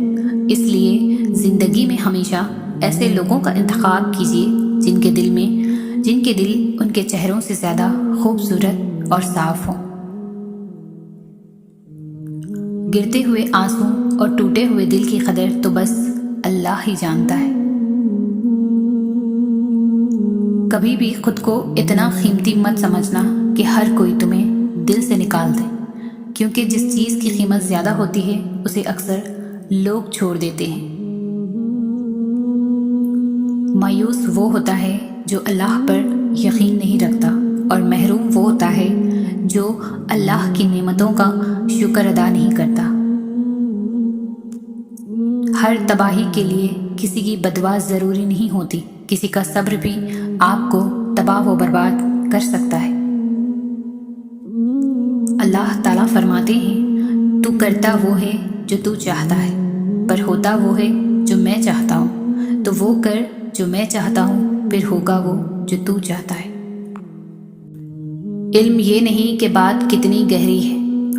اس لیے زندگی میں ہمیشہ ایسے لوگوں کا انتخاب کیجیے جن کے دل ان کے چہروں سے زیادہ خوبصورت اور صاف ہوں۔ گرتے ہوئے آنسو اور ٹوٹے ہوئے دل کی قدر تو بس اللہ ہی جانتا ہے۔ کبھی بھی خود کو اتنا قیمتی مت سمجھنا کہ ہر کوئی تمہیں دل سے نکال دے، کیونکہ جس چیز کی قیمت زیادہ ہوتی ہے اسے اکثر لوگ چھوڑ دیتے ہیں۔ مایوس وہ ہوتا ہے جو اللہ پر یقین نہیں رکھتا، اور محروم وہ ہوتا ہے جو اللہ کی نعمتوں کا شکر ادا نہیں کرتا۔ ہر تباہی کے لیے کسی کی بددعا ضروری نہیں ہوتی، کسی کا صبر بھی آپ کو تباہ و برباد کر سکتا ہے۔ اللہ تعالیٰ فرماتے ہیں، تو کرتا وہ ہے جو تو چاہتا ہے، پر ہوتا وہ ہے جو میں چاہتا ہوں، تو وہ کر جو میں چاہتا ہوں، پھر ہوگا وہ جو تو چاہتا ہے۔ علم یہ نہیں کہ بات کتنی گہری ہے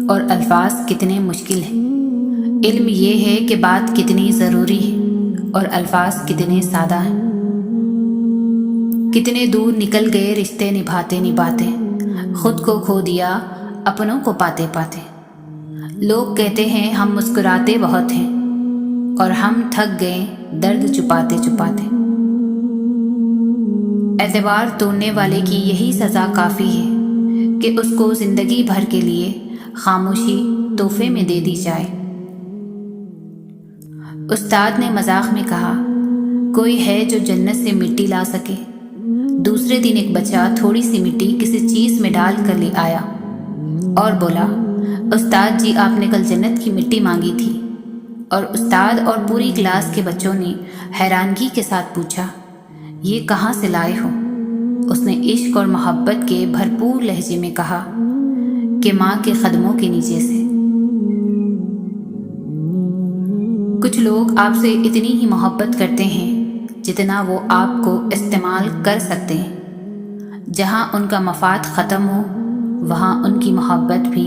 اور الفاظ کتنے مشکل ہیں، علم یہ ہے کہ بات کتنی ضروری ہے اور الفاظ کتنے سادہ ہیں۔ کتنے دور نکل گئے رشتے نبھاتے نبھاتے، خود کو کھو دیا اپنوں کو پاتے پاتے۔ لوگ کہتے ہیں ہم مسکراتے بہت ہیں، اور ہم تھک گئے درد چھپاتے چھپاتے۔ اعتبار توڑنے والے کی یہی سزا کافی ہے کہ اس کو زندگی بھر کے لیے خاموشی تحفے میں دے دی جائے۔ استاد نے مذاق میں کہا، کوئی ہے جو جنت سے مٹی لا سکے؟ دوسرے دن ایک بچہ تھوڑی سی مٹی کسی چیز میں ڈال کر لے آیا اور بولا، استاد جی آپ نے کل جنت کی مٹی مانگی تھی۔ اور استاد اور پوری کلاس کے بچوں نے حیرانگی کے ساتھ پوچھا، یہ کہاں سے لائے ہو؟ اس نے عشق اور محبت کے بھرپور لہجے میں کہا کہ ماں کے قدموں کے نیچے سے۔ کچھ لوگ آپ سے اتنی ہی محبت کرتے ہیں جتنا وہ آپ کو استعمال کر سکتے ہیں۔ جہاں ان کا مفاد ختم ہو، وہاں ان کی محبت بھی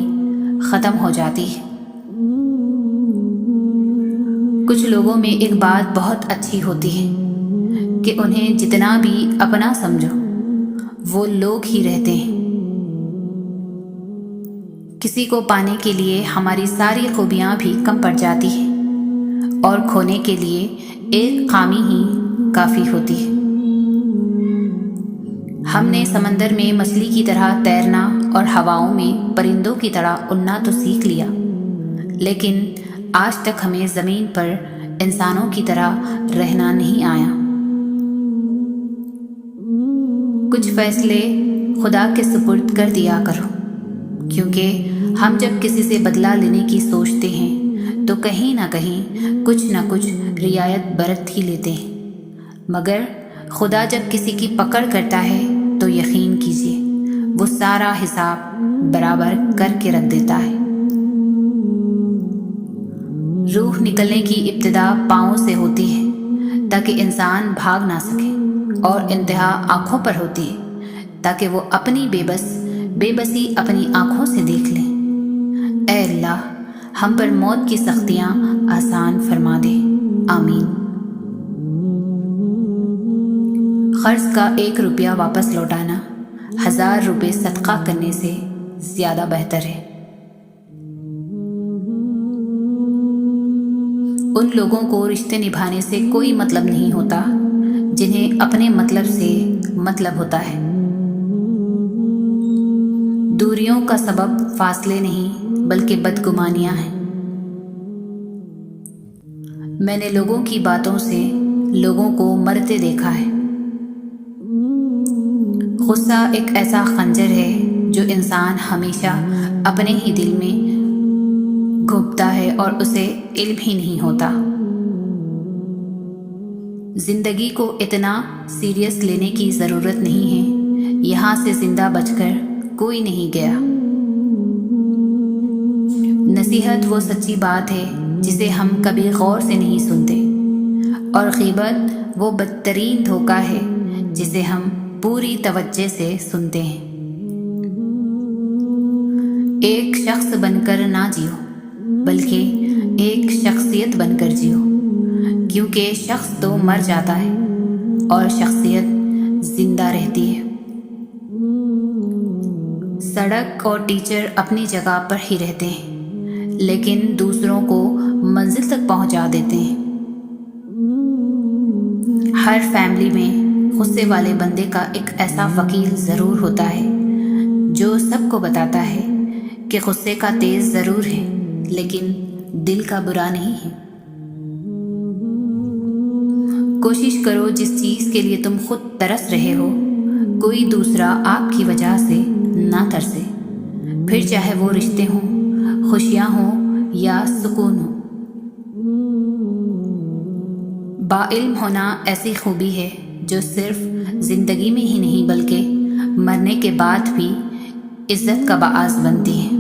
ختم ہو جاتی ہے۔ کچھ لوگوں میں ایک بات بہت اچھی ہوتی ہے کہ انہیں جتنا بھی اپنا سمجھو، وہ لوگ ہی رہتے ہیں۔ کسی کو پانے کے لیے ہماری ساری خوبیاں بھی کم پڑ جاتی ہیں، اور کھونے کے لیے ایک خامی ہی کافی ہوتی ہے۔ ہم نے سمندر میں مچھلی کی طرح تیرنا اور ہواؤں میں پرندوں کی طرح اڑنا تو سیکھ لیا، لیکن آج تک ہمیں زمین پر انسانوں کی طرح رہنا نہیں آیا۔ کچھ فیصلے خدا کے سپرد کر دیا کرو، کیونکہ ہم جب کسی سے بدلہ لینے کی سوچتے ہیں تو کہیں نہ کہیں کچھ نہ کچھ رعایت برت ہی لیتے ہیں، مگر خدا جب کسی کی پکڑ کرتا ہے تو یقین کیجیے وہ سارا حساب برابر کر کے رکھ دیتا ہے۔ روح نکلنے کی ابتدا پاؤں سے ہوتی ہے تاکہ انسان بھاگ نہ سکے، اور انتہا آنکھوں پر ہوتی ہے تاکہ وہ اپنی بے بسی اپنی آنکھوں سے دیکھ لیں۔ اے اللہ، ہم پر موت کی سختیاں آسان فرما دے، آمین۔ قرض کا 1 روپیہ واپس لوٹانا 1000 روپے صدقہ کرنے سے زیادہ بہتر ہے۔ ان لوگوں کو رشتے نبھانے سے کوئی مطلب نہیں ہوتا جنہیں اپنے مطلب سے مطلب ہوتا ہے۔ دوریوں کا سبب فاصلے نہیں بلکہ بدگمانیاں ہیں۔ میں نے لوگوں کی باتوں سے لوگوں کو مرتے دیکھا ہے۔ غصہ ایک ایسا خنجر ہے جو انسان ہمیشہ اپنے ہی دل میں گھونپتا ہے اور اسے علم ہی نہیں ہوتا۔ زندگی کو اتنا سیریس لینے کی ضرورت نہیں ہے، یہاں سے زندہ بچ کر کوئی نہیں گیا۔ نصیحت وہ سچی بات ہے جسے ہم کبھی غور سے نہیں سنتے، اور غیبت وہ بدترین دھوکہ ہے جسے ہم پوری توجہ سے سنتے ہیں۔ ایک شخص بن کر نہ جیو بلکہ ایک شخصیت بن کر جیو، کیونکہ شخص تو مر جاتا ہے اور شخصیت زندہ رہتی ہے۔ سڑک اور ٹیچر اپنی جگہ پر ہی رہتے ہیں، لیکن دوسروں کو منزل تک پہنچا دیتے ہیں۔ ہر فیملی میں غصے والے بندے کا ایک ایسا وکیل ضرور ہوتا ہے جو سب کو بتاتا ہے کہ غصے کا تیز ضرور ہے لیکن دل کا برا نہیں ہے۔ کوشش کرو جس چیز کے لیے تم خود ترس رہے ہو کوئی دوسرا آپ کی وجہ سے نہ ترسے، پھر چاہے وہ رشتے ہوں، خوشیاں ہوں یا سکون ہو۔ باعلم ہونا ایسی خوبی ہے جو صرف زندگی میں ہی نہیں بلکہ مرنے کے بعد بھی عزت کا باعث بنتی ہے۔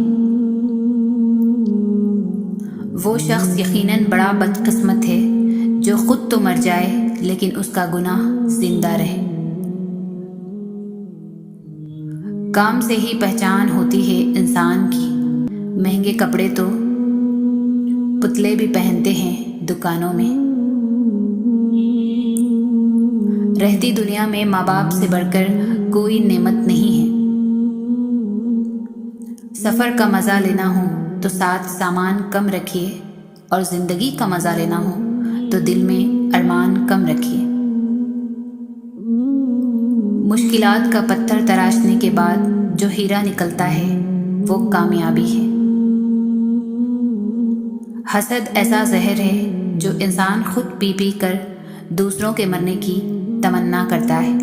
وہ شخص یقیناً بڑا بدقسمت ہے جو خود تو مر جائے لیکن اس کا گناہ زندہ رہے۔ کام سے ہی پہچان ہوتی ہے انسان کی، مہنگے کپڑے تو پتلے بھی پہنتے ہیں دکانوں میں۔ رہتی دنیا میں ماں باپ سے بڑھ کر کوئی نعمت نہیں ہے۔ سفر کا مزہ لینا ہو تو ساتھ سامان کم رکھیے، اور زندگی کا مزہ لینا ہو تو دل میں ارمان کم رکھیے۔ مشکلات کا پتھر تراشنے کے بعد جو ہیرا نکلتا ہے وہ کامیابی ہے۔ حسد ایسا زہر ہے جو انسان خود پی پی کر دوسروں کے مرنے کی تمنا کرتا ہے۔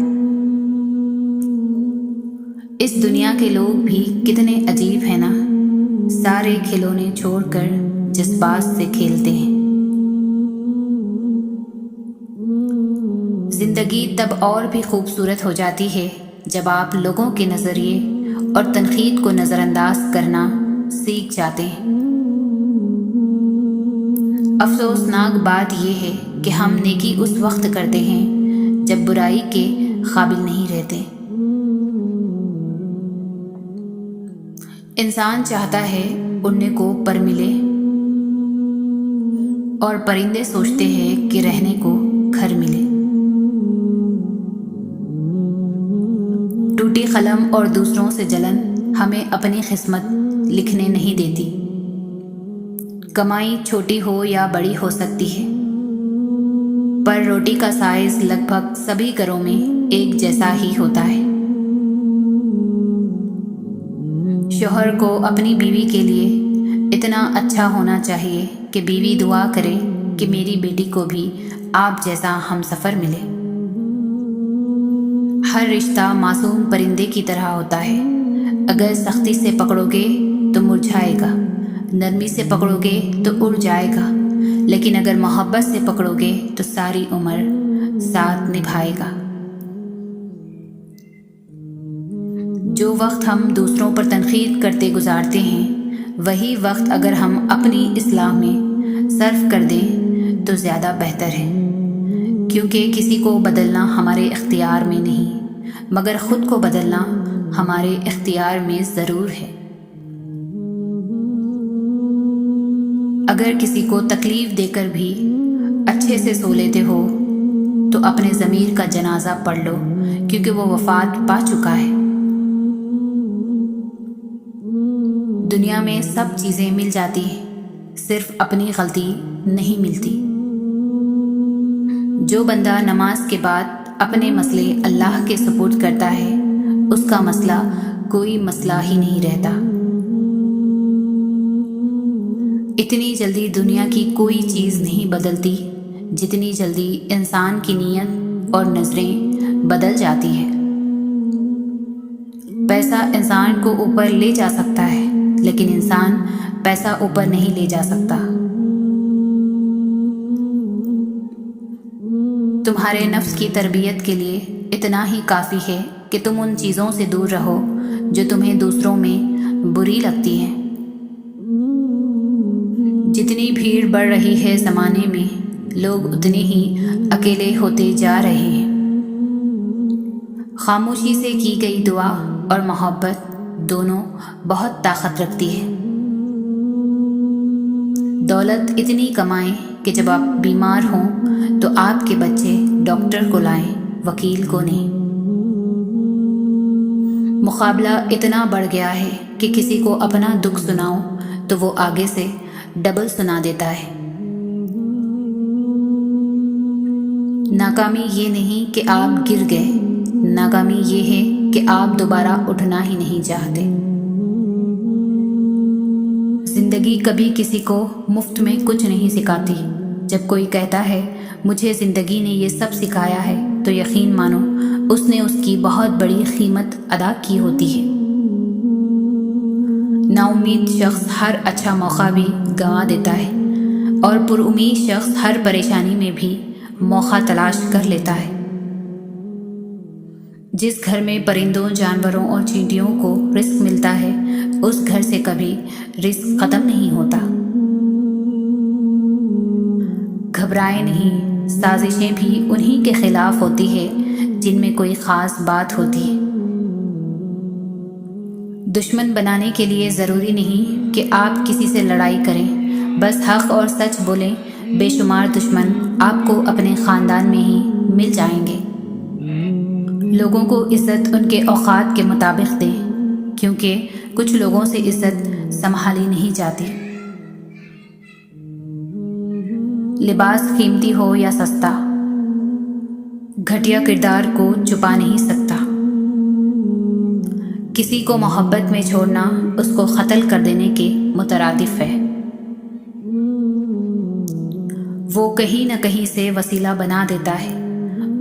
اس دنیا کے لوگ بھی کتنے عجیب ہیں نا، سارے کھلونے چھوڑ کر جذبات سے کھیلتے ہیں۔ زندگی تب اور بھی خوبصورت ہو جاتی ہے جب آپ لوگوں کے نظریے اور تنقید کو نظر انداز کرنا سیکھ جاتے ہیں۔ افسوسناک بات یہ ہے کہ ہم نیکی اس وقت کرتے ہیں جب برائی کے قابل نہیں رہتے۔ انسان چاہتا ہے اڑنے کو پر ملے، اور پرندے سوچتے ہیں کہ رہنے کو گھر ملے۔ ٹوٹی قلم اور دوسروں سے جلن ہمیں اپنی قسمت لکھنے نہیں دیتی۔ کمائی چھوٹی ہو یا بڑی ہو سکتی ہے، پر روٹی کا سائز لگ بھگ سبھی گھروں میں ایک جیسا ہی ہوتا ہے۔ شوہر کو اپنی بیوی کے لیے اتنا اچھا ہونا چاہیے کہ بیوی دعا کرے کہ میری بیٹی کو بھی آپ جیسا ہم سفر ملے۔ ہر رشتہ معصوم پرندے کی طرح ہوتا ہے، اگر سختی سے پکڑو گے تو مرجھائے گا، نرمی سے پکڑو گے تو اڑ جائے گا، لیکن اگر محبت سے پکڑو گے تو ساری عمر ساتھ نبھائے گا۔ جو وقت ہم دوسروں پر تنقید کرتے گزارتے ہیں، وہی وقت اگر ہم اپنی اصلاح میں صرف کر دیں تو زیادہ بہتر ہے، کیونکہ کسی کو بدلنا ہمارے اختیار میں نہیں، مگر خود کو بدلنا ہمارے اختیار میں ضرور ہے۔ اگر کسی کو تکلیف دے کر بھی اچھے سے سو لیتے ہو تو اپنے ضمیر کا جنازہ پڑھ لو، کیونکہ وہ وفات پا چکا ہے۔ دنیا میں سب چیزیں مل جاتی ہیں، صرف اپنی غلطی نہیں ملتی۔ جو بندہ نماز کے بعد اپنے مسئلے اللہ کے سپرد کرتا ہے، اس کا مسئلہ کوئی مسئلہ ہی نہیں رہتا۔ اتنی جلدی دنیا کی کوئی چیز نہیں بدلتی جتنی جلدی انسان کی نیت اور نظریں بدل جاتی ہیں۔ پیسہ انسان کو اوپر لے جا سکتا ہے، لیکن انسان پیسہ اوپر نہیں لے جا سکتا۔ تمہارے نفس کی تربیت کے لیے اتنا ہی کافی ہے کہ تم ان چیزوں سے دور رہو جو تمہیں دوسروں میں بری لگتی ہیں۔ جتنی بھیڑ بڑھ رہی ہے زمانے میں، لوگ اتنے ہی اکیلے ہوتے جا رہے ہیں۔ خاموشی سے کی گئی دعا اور محبت دونوں بہت طاقت رکھتی ہے۔ دولت اتنی کمائیں کہ جب آپ بیمار ہوں تو آپ کے بچے ڈاکٹر کو لائیں، وکیل کو نہیں۔ مقابلہ اتنا بڑھ گیا ہے کہ کسی کو اپنا دکھ سناؤ تو وہ آگے سے ڈبل سنا دیتا ہے۔ ناکامی یہ نہیں کہ آپ گر گئے، ناکامی یہ ہے کہ آپ دوبارہ اٹھنا ہی نہیں چاہتے۔ زندگی کبھی کسی کو مفت میں کچھ نہیں سکھاتی۔ جب کوئی کہتا ہے مجھے زندگی نے یہ سب سکھایا ہے تو یقین مانو اس نے اس کی بہت بڑی قیمت ادا کی ہوتی ہے۔ نا امید شخص ہر اچھا موقع بھی گنوا دیتا ہے اور پر امید شخص ہر پریشانی میں بھی موقع تلاش کر لیتا ہے۔ جس گھر میں پرندوں، جانوروں اور چینٹیوں کو رزق ملتا ہے اس گھر سے کبھی رزق ختم نہیں ہوتا۔ گھبرائے نہیں، سازشیں بھی انہی کے خلاف ہوتی ہے جن میں کوئی خاص بات ہوتی ہے۔ دشمن بنانے کے لیے ضروری نہیں کہ آپ کسی سے لڑائی کریں، بس حق اور سچ بولیں۔ بے شمار دشمن آپ کو اپنے خاندان میں ہی مل جائیں گے۔ لوگوں کو عزت ان کے اوقات کے مطابق دیں، کیونکہ کچھ لوگوں سے عزت سنبھالی نہیں جاتی۔ لباس قیمتی ہو یا سستا، گھٹیا کردار کو چھپا نہیں سکتا۔ کسی کو محبت میں چھوڑنا اس کو قتل کر دینے کے مترادف ہے۔ وہ کہیں نہ کہیں سے وسیلہ بنا دیتا ہے،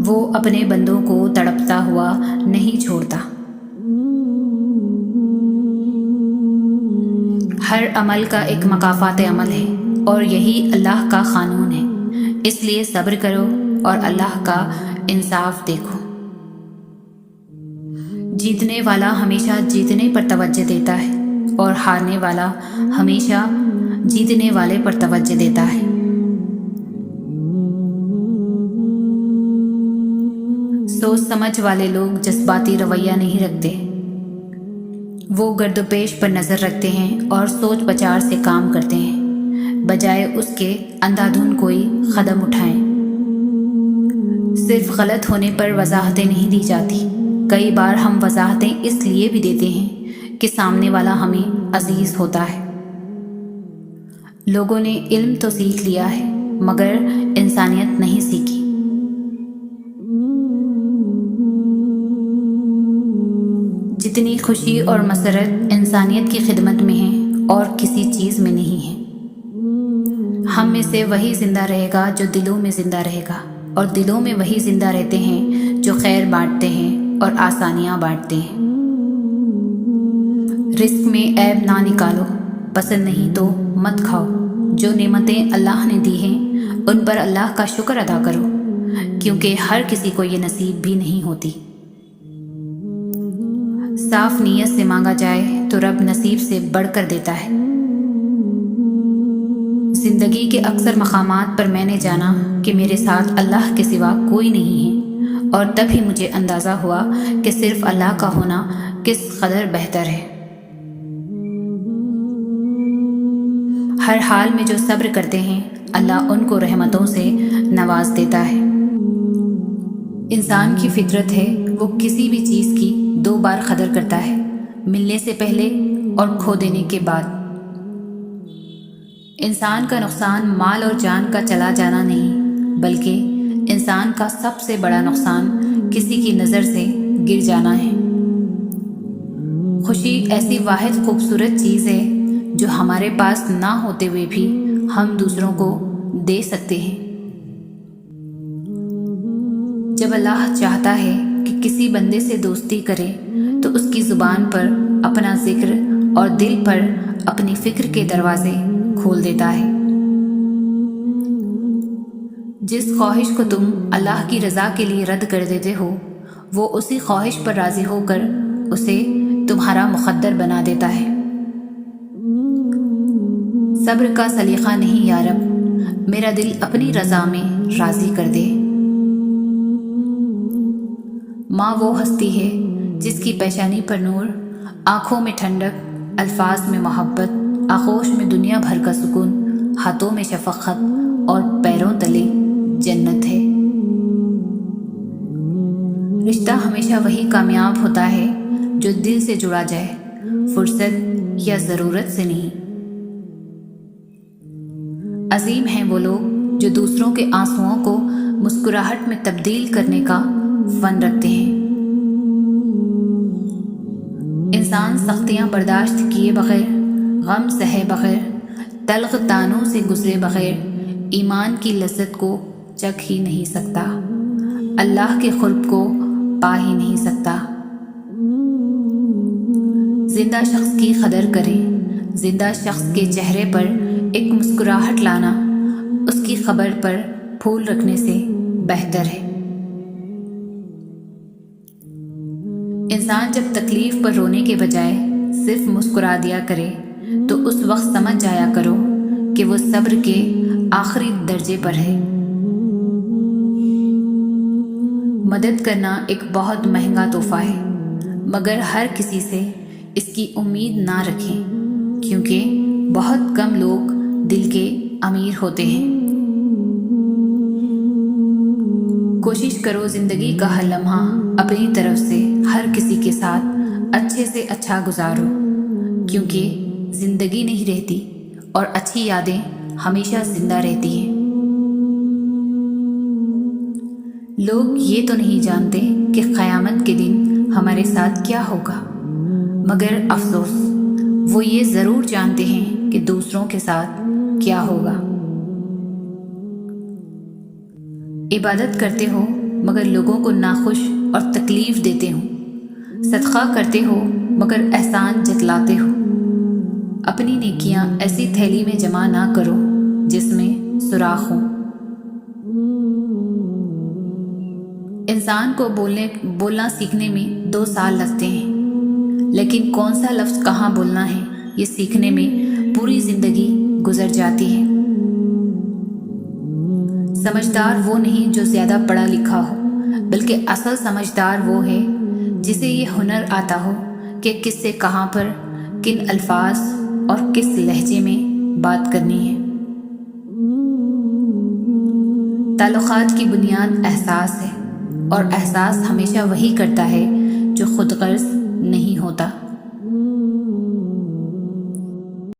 وہ اپنے بندوں کو تڑپتا ہوا نہیں چھوڑتا۔ ہر عمل کا ایک مکافات عمل ہے اور یہی اللہ کا قانون ہے، اس لیے صبر کرو اور اللہ کا انصاف دیکھو۔ جیتنے والا ہمیشہ جیتنے پر توجہ دیتا ہے اور ہارنے والا ہمیشہ جیتنے والے پر توجہ دیتا ہے۔ سوچ سمجھ والے لوگ جذباتی رویہ نہیں رکھتے، وہ گرد و پیش پر نظر رکھتے ہیں اور سوچ بچار سے کام کرتے ہیں، بجائے اس کے اندھا دھند کوئی قدم اٹھائیں۔ صرف غلط ہونے پر وضاحتیں نہیں دی جاتی، کئی بار ہم وضاحتیں اس لیے بھی دیتے ہیں کہ سامنے والا ہمیں عزیز ہوتا ہے۔ لوگوں نے علم تو سیکھ لیا ہے مگر انسانیت نہیں سیکھی۔ جتنی خوشی اور مسرت انسانیت کی خدمت میں ہے اور کسی چیز میں نہیں ہے۔ ہم میں سے وہی زندہ رہے گا جو دلوں میں زندہ رہے گا، اور دلوں میں وہی زندہ رہتے ہیں جو خیر بانٹتے ہیں اور آسانیاں بانٹتے ہیں۔ رزق میں عیب نہ نکالو، پسند نہیں تو مت کھاؤ۔ جو نعمتیں اللہ نے دی ہیں ان پر اللہ کا شکر ادا کرو، کیونکہ ہر کسی کو یہ نصیب بھی نہیں ہوتی۔ صاف نیت سے مانگا جائے تو رب نصیب سے بڑھ کر دیتا ہے۔ زندگی کے اکثر مقامات پر میں نے جانا کہ میرے ساتھ اللہ کے سوا کوئی نہیں ہے، اور تب ہی مجھے اندازہ ہوا کہ صرف اللہ کا ہونا کس قدر بہتر ہے۔ ہر حال میں جو صبر کرتے ہیں اللہ ان کو رحمتوں سے نواز دیتا ہے۔ انسان کی فطرت ہے وہ کسی بھی چیز کی 2 بار قدر کرتا ہے، ملنے سے پہلے اور کھو دینے کے بعد۔ انسان کا نقصان مال اور جان کا چلا جانا نہیں، بلکہ انسان کا سب سے بڑا نقصان کسی کی نظر سے گر جانا ہے۔ خوشی ایسی واحد خوبصورت چیز ہے جو ہمارے پاس نہ ہوتے ہوئے بھی ہم دوسروں کو دے سکتے ہیں۔ جب اللہ چاہتا ہے کہ کسی بندے سے دوستی کرے تو اس کی زبان پر اپنا ذکر اور دل پر اپنی فکر کے دروازے کھول دیتا ہے۔ جس خواہش کو تم اللہ کی رضا کے لیے رد کر دیتے ہو وہ اسی خواہش پر راضی ہو کر اسے تمہارا مقدر بنا دیتا ہے۔ صبر کا سلیقہ نہیں یا رب، میرا دل اپنی رضا میں راضی کر دے۔ ماں وہ ہستی ہے جس کی پیشانی پر نور، آنکھوں میں ٹھنڈک، الفاظ میں محبت، آغوش میں دنیا بھر کا سکون، ہاتھوں میں شفقت اور پیروں تلے جنت ہے۔ رشتہ ہمیشہ وہی کامیاب ہوتا ہے جو دل سے جڑا جائے، فرصت یا ضرورت سے نہیں۔ عظیم ہیں وہ لوگ جو دوسروں کے آنسوؤں کو مسکراہٹ میں تبدیل کرنے کا فن رکھتے ہیں۔ انسان سختیاں برداشت کیے بغیر، غم سہے بغیر، تلخ تانوں سے گزرے بغیر ایمان کی لذت کو چکھ ہی نہیں سکتا، اللہ کے قرب کو پا ہی نہیں سکتا۔ زندہ شخص کی قدر کریں. زندہ شخص کے چہرے پر ایک مسکراہٹ لانا اس کی قبر پر پھول رکھنے سے بہتر ہے. انسان جب تکلیف پر رونے کے بجائے صرف مسکرا دیا کرے تو اس وقت سمجھ جایا کرو کہ وہ صبر کے آخری درجے پر ہے. مدد کرنا ایک بہت مہنگا تحفہ ہے، مگر ہر کسی سے اس کی امید نہ رکھیں، کیونکہ بہت کم لوگ دل کے امیر ہوتے ہیں. کوشش کرو زندگی کا ہر لمحہ اپنی طرف سے ہر کسی کے ساتھ اچھے سے اچھا گزارو، کیونکہ زندگی نہیں رہتی اور اچھی یادیں ہمیشہ زندہ رہتی ہیں. لوگ یہ تو نہیں جانتے کہ قیامت کے دن ہمارے ساتھ کیا ہوگا، مگر افسوس وہ یہ ضرور جانتے ہیں کہ دوسروں کے ساتھ کیا ہوگا. عبادت کرتے ہو مگر لوگوں کو ناخوش اور تکلیف دیتے ہو. صدقہ کرتے ہو مگر احسان جتلاتے ہو. اپنی نیکیاں ایسی تھیلی میں جمع نہ کرو جس میں سوراخ ہو. انسان کو بولنا سیکھنے میں 2 سال لگتے ہیں، لیکن کون سا لفظ کہاں بولنا ہے یہ سیکھنے میں پوری زندگی گزر جاتی ہے. سمجھدار وہ نہیں جو زیادہ پڑھا لکھا ہو، بلکہ اصل سمجھدار وہ ہے جسے یہ ہنر آتا ہو کہ کس سے کہاں پر کن الفاظ اور کس لہجے میں بات کرنی ہے. تعلقات کی بنیاد احساس ہے، اور احساس ہمیشہ وہی کرتا ہے جو خود غرض نہیں ہوتا.